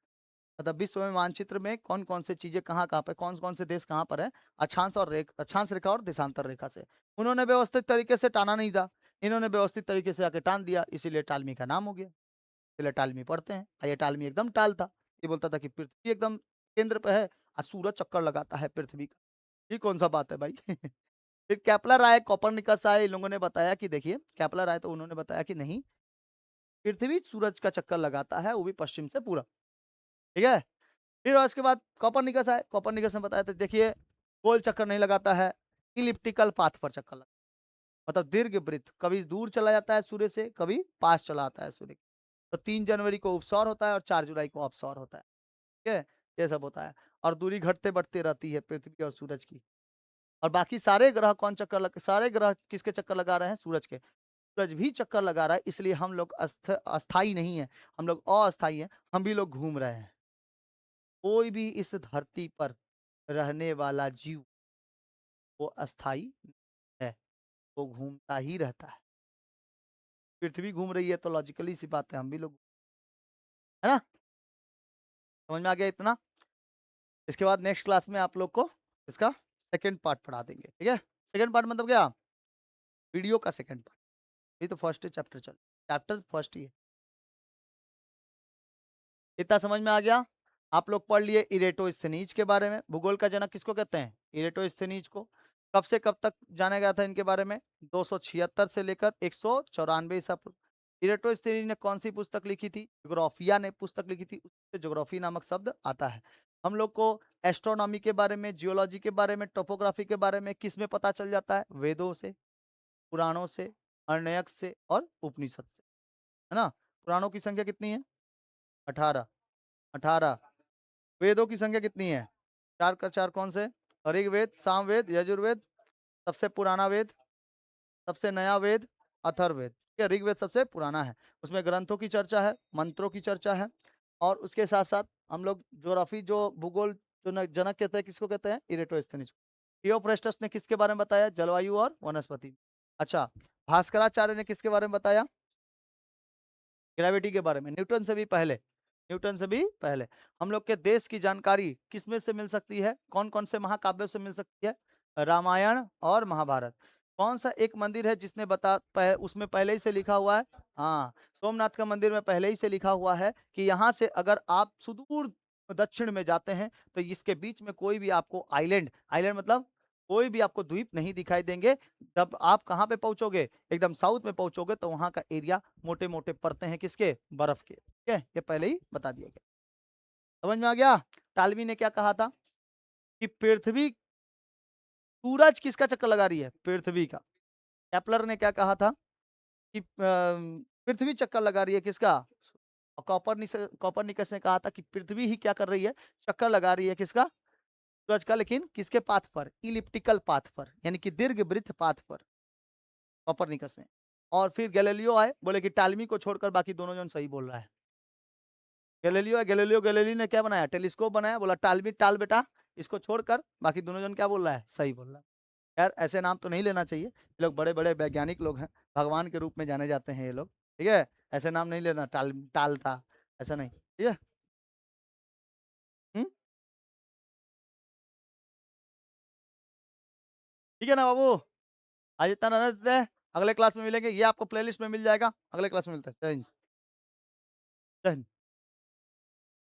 मतलब विश्व में मानचित्र में कौन-कौन से चीजें कहाँ-कहाँ पे, कौन-कौन से देश कहाँ पर है, अक्षांश रेखा और देशांतर रेखा से। उन्होंने व्यवस्थित तरीके से टाना नहीं था, इन्होंने व्यवस्थित तरीके से आके टान दिया, इसीलिए टालमी का नाम हो गया। इसलिए टालमी पढ़ते हैं और ये टालमी एकदम टाल था। ये बोलता था कि पृथ्वी एकदम केंद्र पे है और सूरज चक्कर लगाता है पृथ्वी का। ये कौन-सा बात है भाई? फिर केपलर आए, कोपरनिकस आए, इन लोगों ने बताया कि देखिए केपलर आए तो उन्होंने बताया कि नहीं, पृथ्वी सूरज का चक्कर लगाता है, वो भी पश्चिम से पूरब। ठीक है? फिर उसके बाद कोपरनिकस आए, कोपरनिकस ने बताया तो देखिए गोल चक्कर नहीं लगाता है, इलिप्टिकल पाथ पर चक्कर लगा, मतलब दीर्घवृत्त, कभी दूर चला जाता है सूर्य से, कभी पास चला आता है सूर्य के। तो 3 जनवरी को उपसौर होता है और 4 जुलाई को अपसौर होता है। ठीक है? ये सब होता है और दूरी घटते-बढ़ते रहती है पृथ्वी और सूरज की। और बाकी सारे ग्रह कौन चक्कर लग सारे ग्रह किसके चक्कर लगा रहे हैं? सूरज के। सूरज भी चक्कर लगा रहा है, इसलिए हम लोग अस्थाई नहीं है, हम लोग अस्थाई हैं, हम भी लोग घूम रहे हैं। कोई भी इस धरती पर रहने वाला जीव वो अस्थाई है, वो घूमता ही रहता है। पृथ्वी घूम रही है तो लॉजिकली सी बात है हम भी लोग, है ना? समझ में आ गया इतना? इसके बाद नेक्स्ट क्लास में आप लोग को इसका सेकंड पार्ट पढ़ा देंगे, ठीक है? सेकंड पार्ट मतलब क्या? वीडियो का सेकंड पार्ट। ये तो फर्स्ट चैप्टर चैप्टर फर्स्ट ही है। इतना समझ में आ गया? आप लोग पढ़ लिए इरेटोस्थनीज के बारे में। भूगोल का जनक किसको कहते हैं? इरेटोस्थनीज को। कब से कब तक जाना गया था इनके बारे में? 276 से लेकर 194 ईसा पूर्व। इरेटोस्थनीज ने कौन सी पुस्तक लिखी थी? ज्योग्राफिया ने पुस्तक लिखी थी, उससे ज्योग्राफी नामक शब्द आता है। हम लोग को एस्ट्रोनॉमी के बारे में, जियोलॉजी के बारे में, टोपोग्राफी के बारे में किस में पता चल जाता है? वेदों से, पुराणों से, अरण्यक से और उपनिषद से, है ना? पुराणों की संख्या कितनी है? 18। 18। वेदों की संख्या कितनी है? 4 का 4 कौन से? ऋग्वेद, सामवेद, यजुर्वेद, सबसे पुराना वेद, सबसे नया वेद, अथर्ववेद। ठीक है, ऋग्वेद सबसे पुराना है। उसमें ग्रंथों की चर्चा है, मंत्रों की चर्चा है और उसके साथ-साथ हम लोग ज्योग्राफी जो भूगोल जो जनक कहते हैं, किसको कहते हैं? इरेटोस्थनीज को। थियोफ्रेस्टस ने किसके बारे में बताया? जलवायु और वनस्पति। अच्छा, भास्कराचार्य ने किसके बारे में बताया? ग्रेविटी के बारे में। न्यूटन से भी पहले। हम लोग के देश की जानकारी किसमें से मिल सकती है? कौन-कौन से महाकाव्यों से मिल सकती है? रामायण और महाभारत। कौन-सा एक मंदिर है जिसने उसमें पहले ही से लिखा हुआ है? हाँ, सोमनाथ का मंदिर में पहले ही से लिखा हुआ है कि यहाँ से अगर आप सुदूर दक्षिण में जाते हैं, तो इसके बीच में कोई भी आपको आइलैंड आइलैंड मतलब कोई भी आपको द्वीप नहीं दिखाई देंगे। जब आप कहाँ पे पहुँचोगे? एकदम साउथ में पहुँचोगे तो वहाँ का एरिया मोटे-मोटे परतें हैं किसके? बर्फ के। ठीक है? ये पहले ही बता दिया गया। समझ में आ गया? टालवी ने क्या कहा था? कि पृथ्वी सूरज किसका चक्कर लगा रही है? पृथ्वी का। केपलर ने क्या कहा था? कि पृथ्वी चक्कर लगा रही है किसका? और कोपरनिकस ने कहा था कि पृथ्वी ही क्या कर रही है? चक्कर लगा रही है किसका? सूरज का, लेकिन किसके पाथ पर? इलिप्टिकल पाथ पर, यानी कि दीर्घवृत्त पाथ पर, कोपरनिकस ने। और फिर गैलीलियो आए, बोले कि टालमी को छोड़कर बाकी दोनों जन सही बोल रहा है। गैलीलियो गैलीली ने क्या बनाया? टेलीस्कोप बनाया, बोला टालमी टाल बेटा, इसको छोड़कर बाकी दोनों जन क्या बोल रहा है? सही बोल रहा है। यार ऐसे नाम तो नहीं लेना चाहिए, ये लोग बड़े-बड़े वैज्ञानिक लोग हैं, भगवान के रूप में जाने जाते हैं ये लोग, ठीक है? ऐसे नाम नहीं लेना, टाल था, ऐसा नहीं, ठीक है? हुँ? ठीक है ना बाबू? आज इतना रहने देते हैं, अगले क्लास में मिलेंगे, ये आपको प्लेलिस्ट में मिल जाएगा, अगले क्लास में मिलते हैं। जय हिंद। जय हिंद।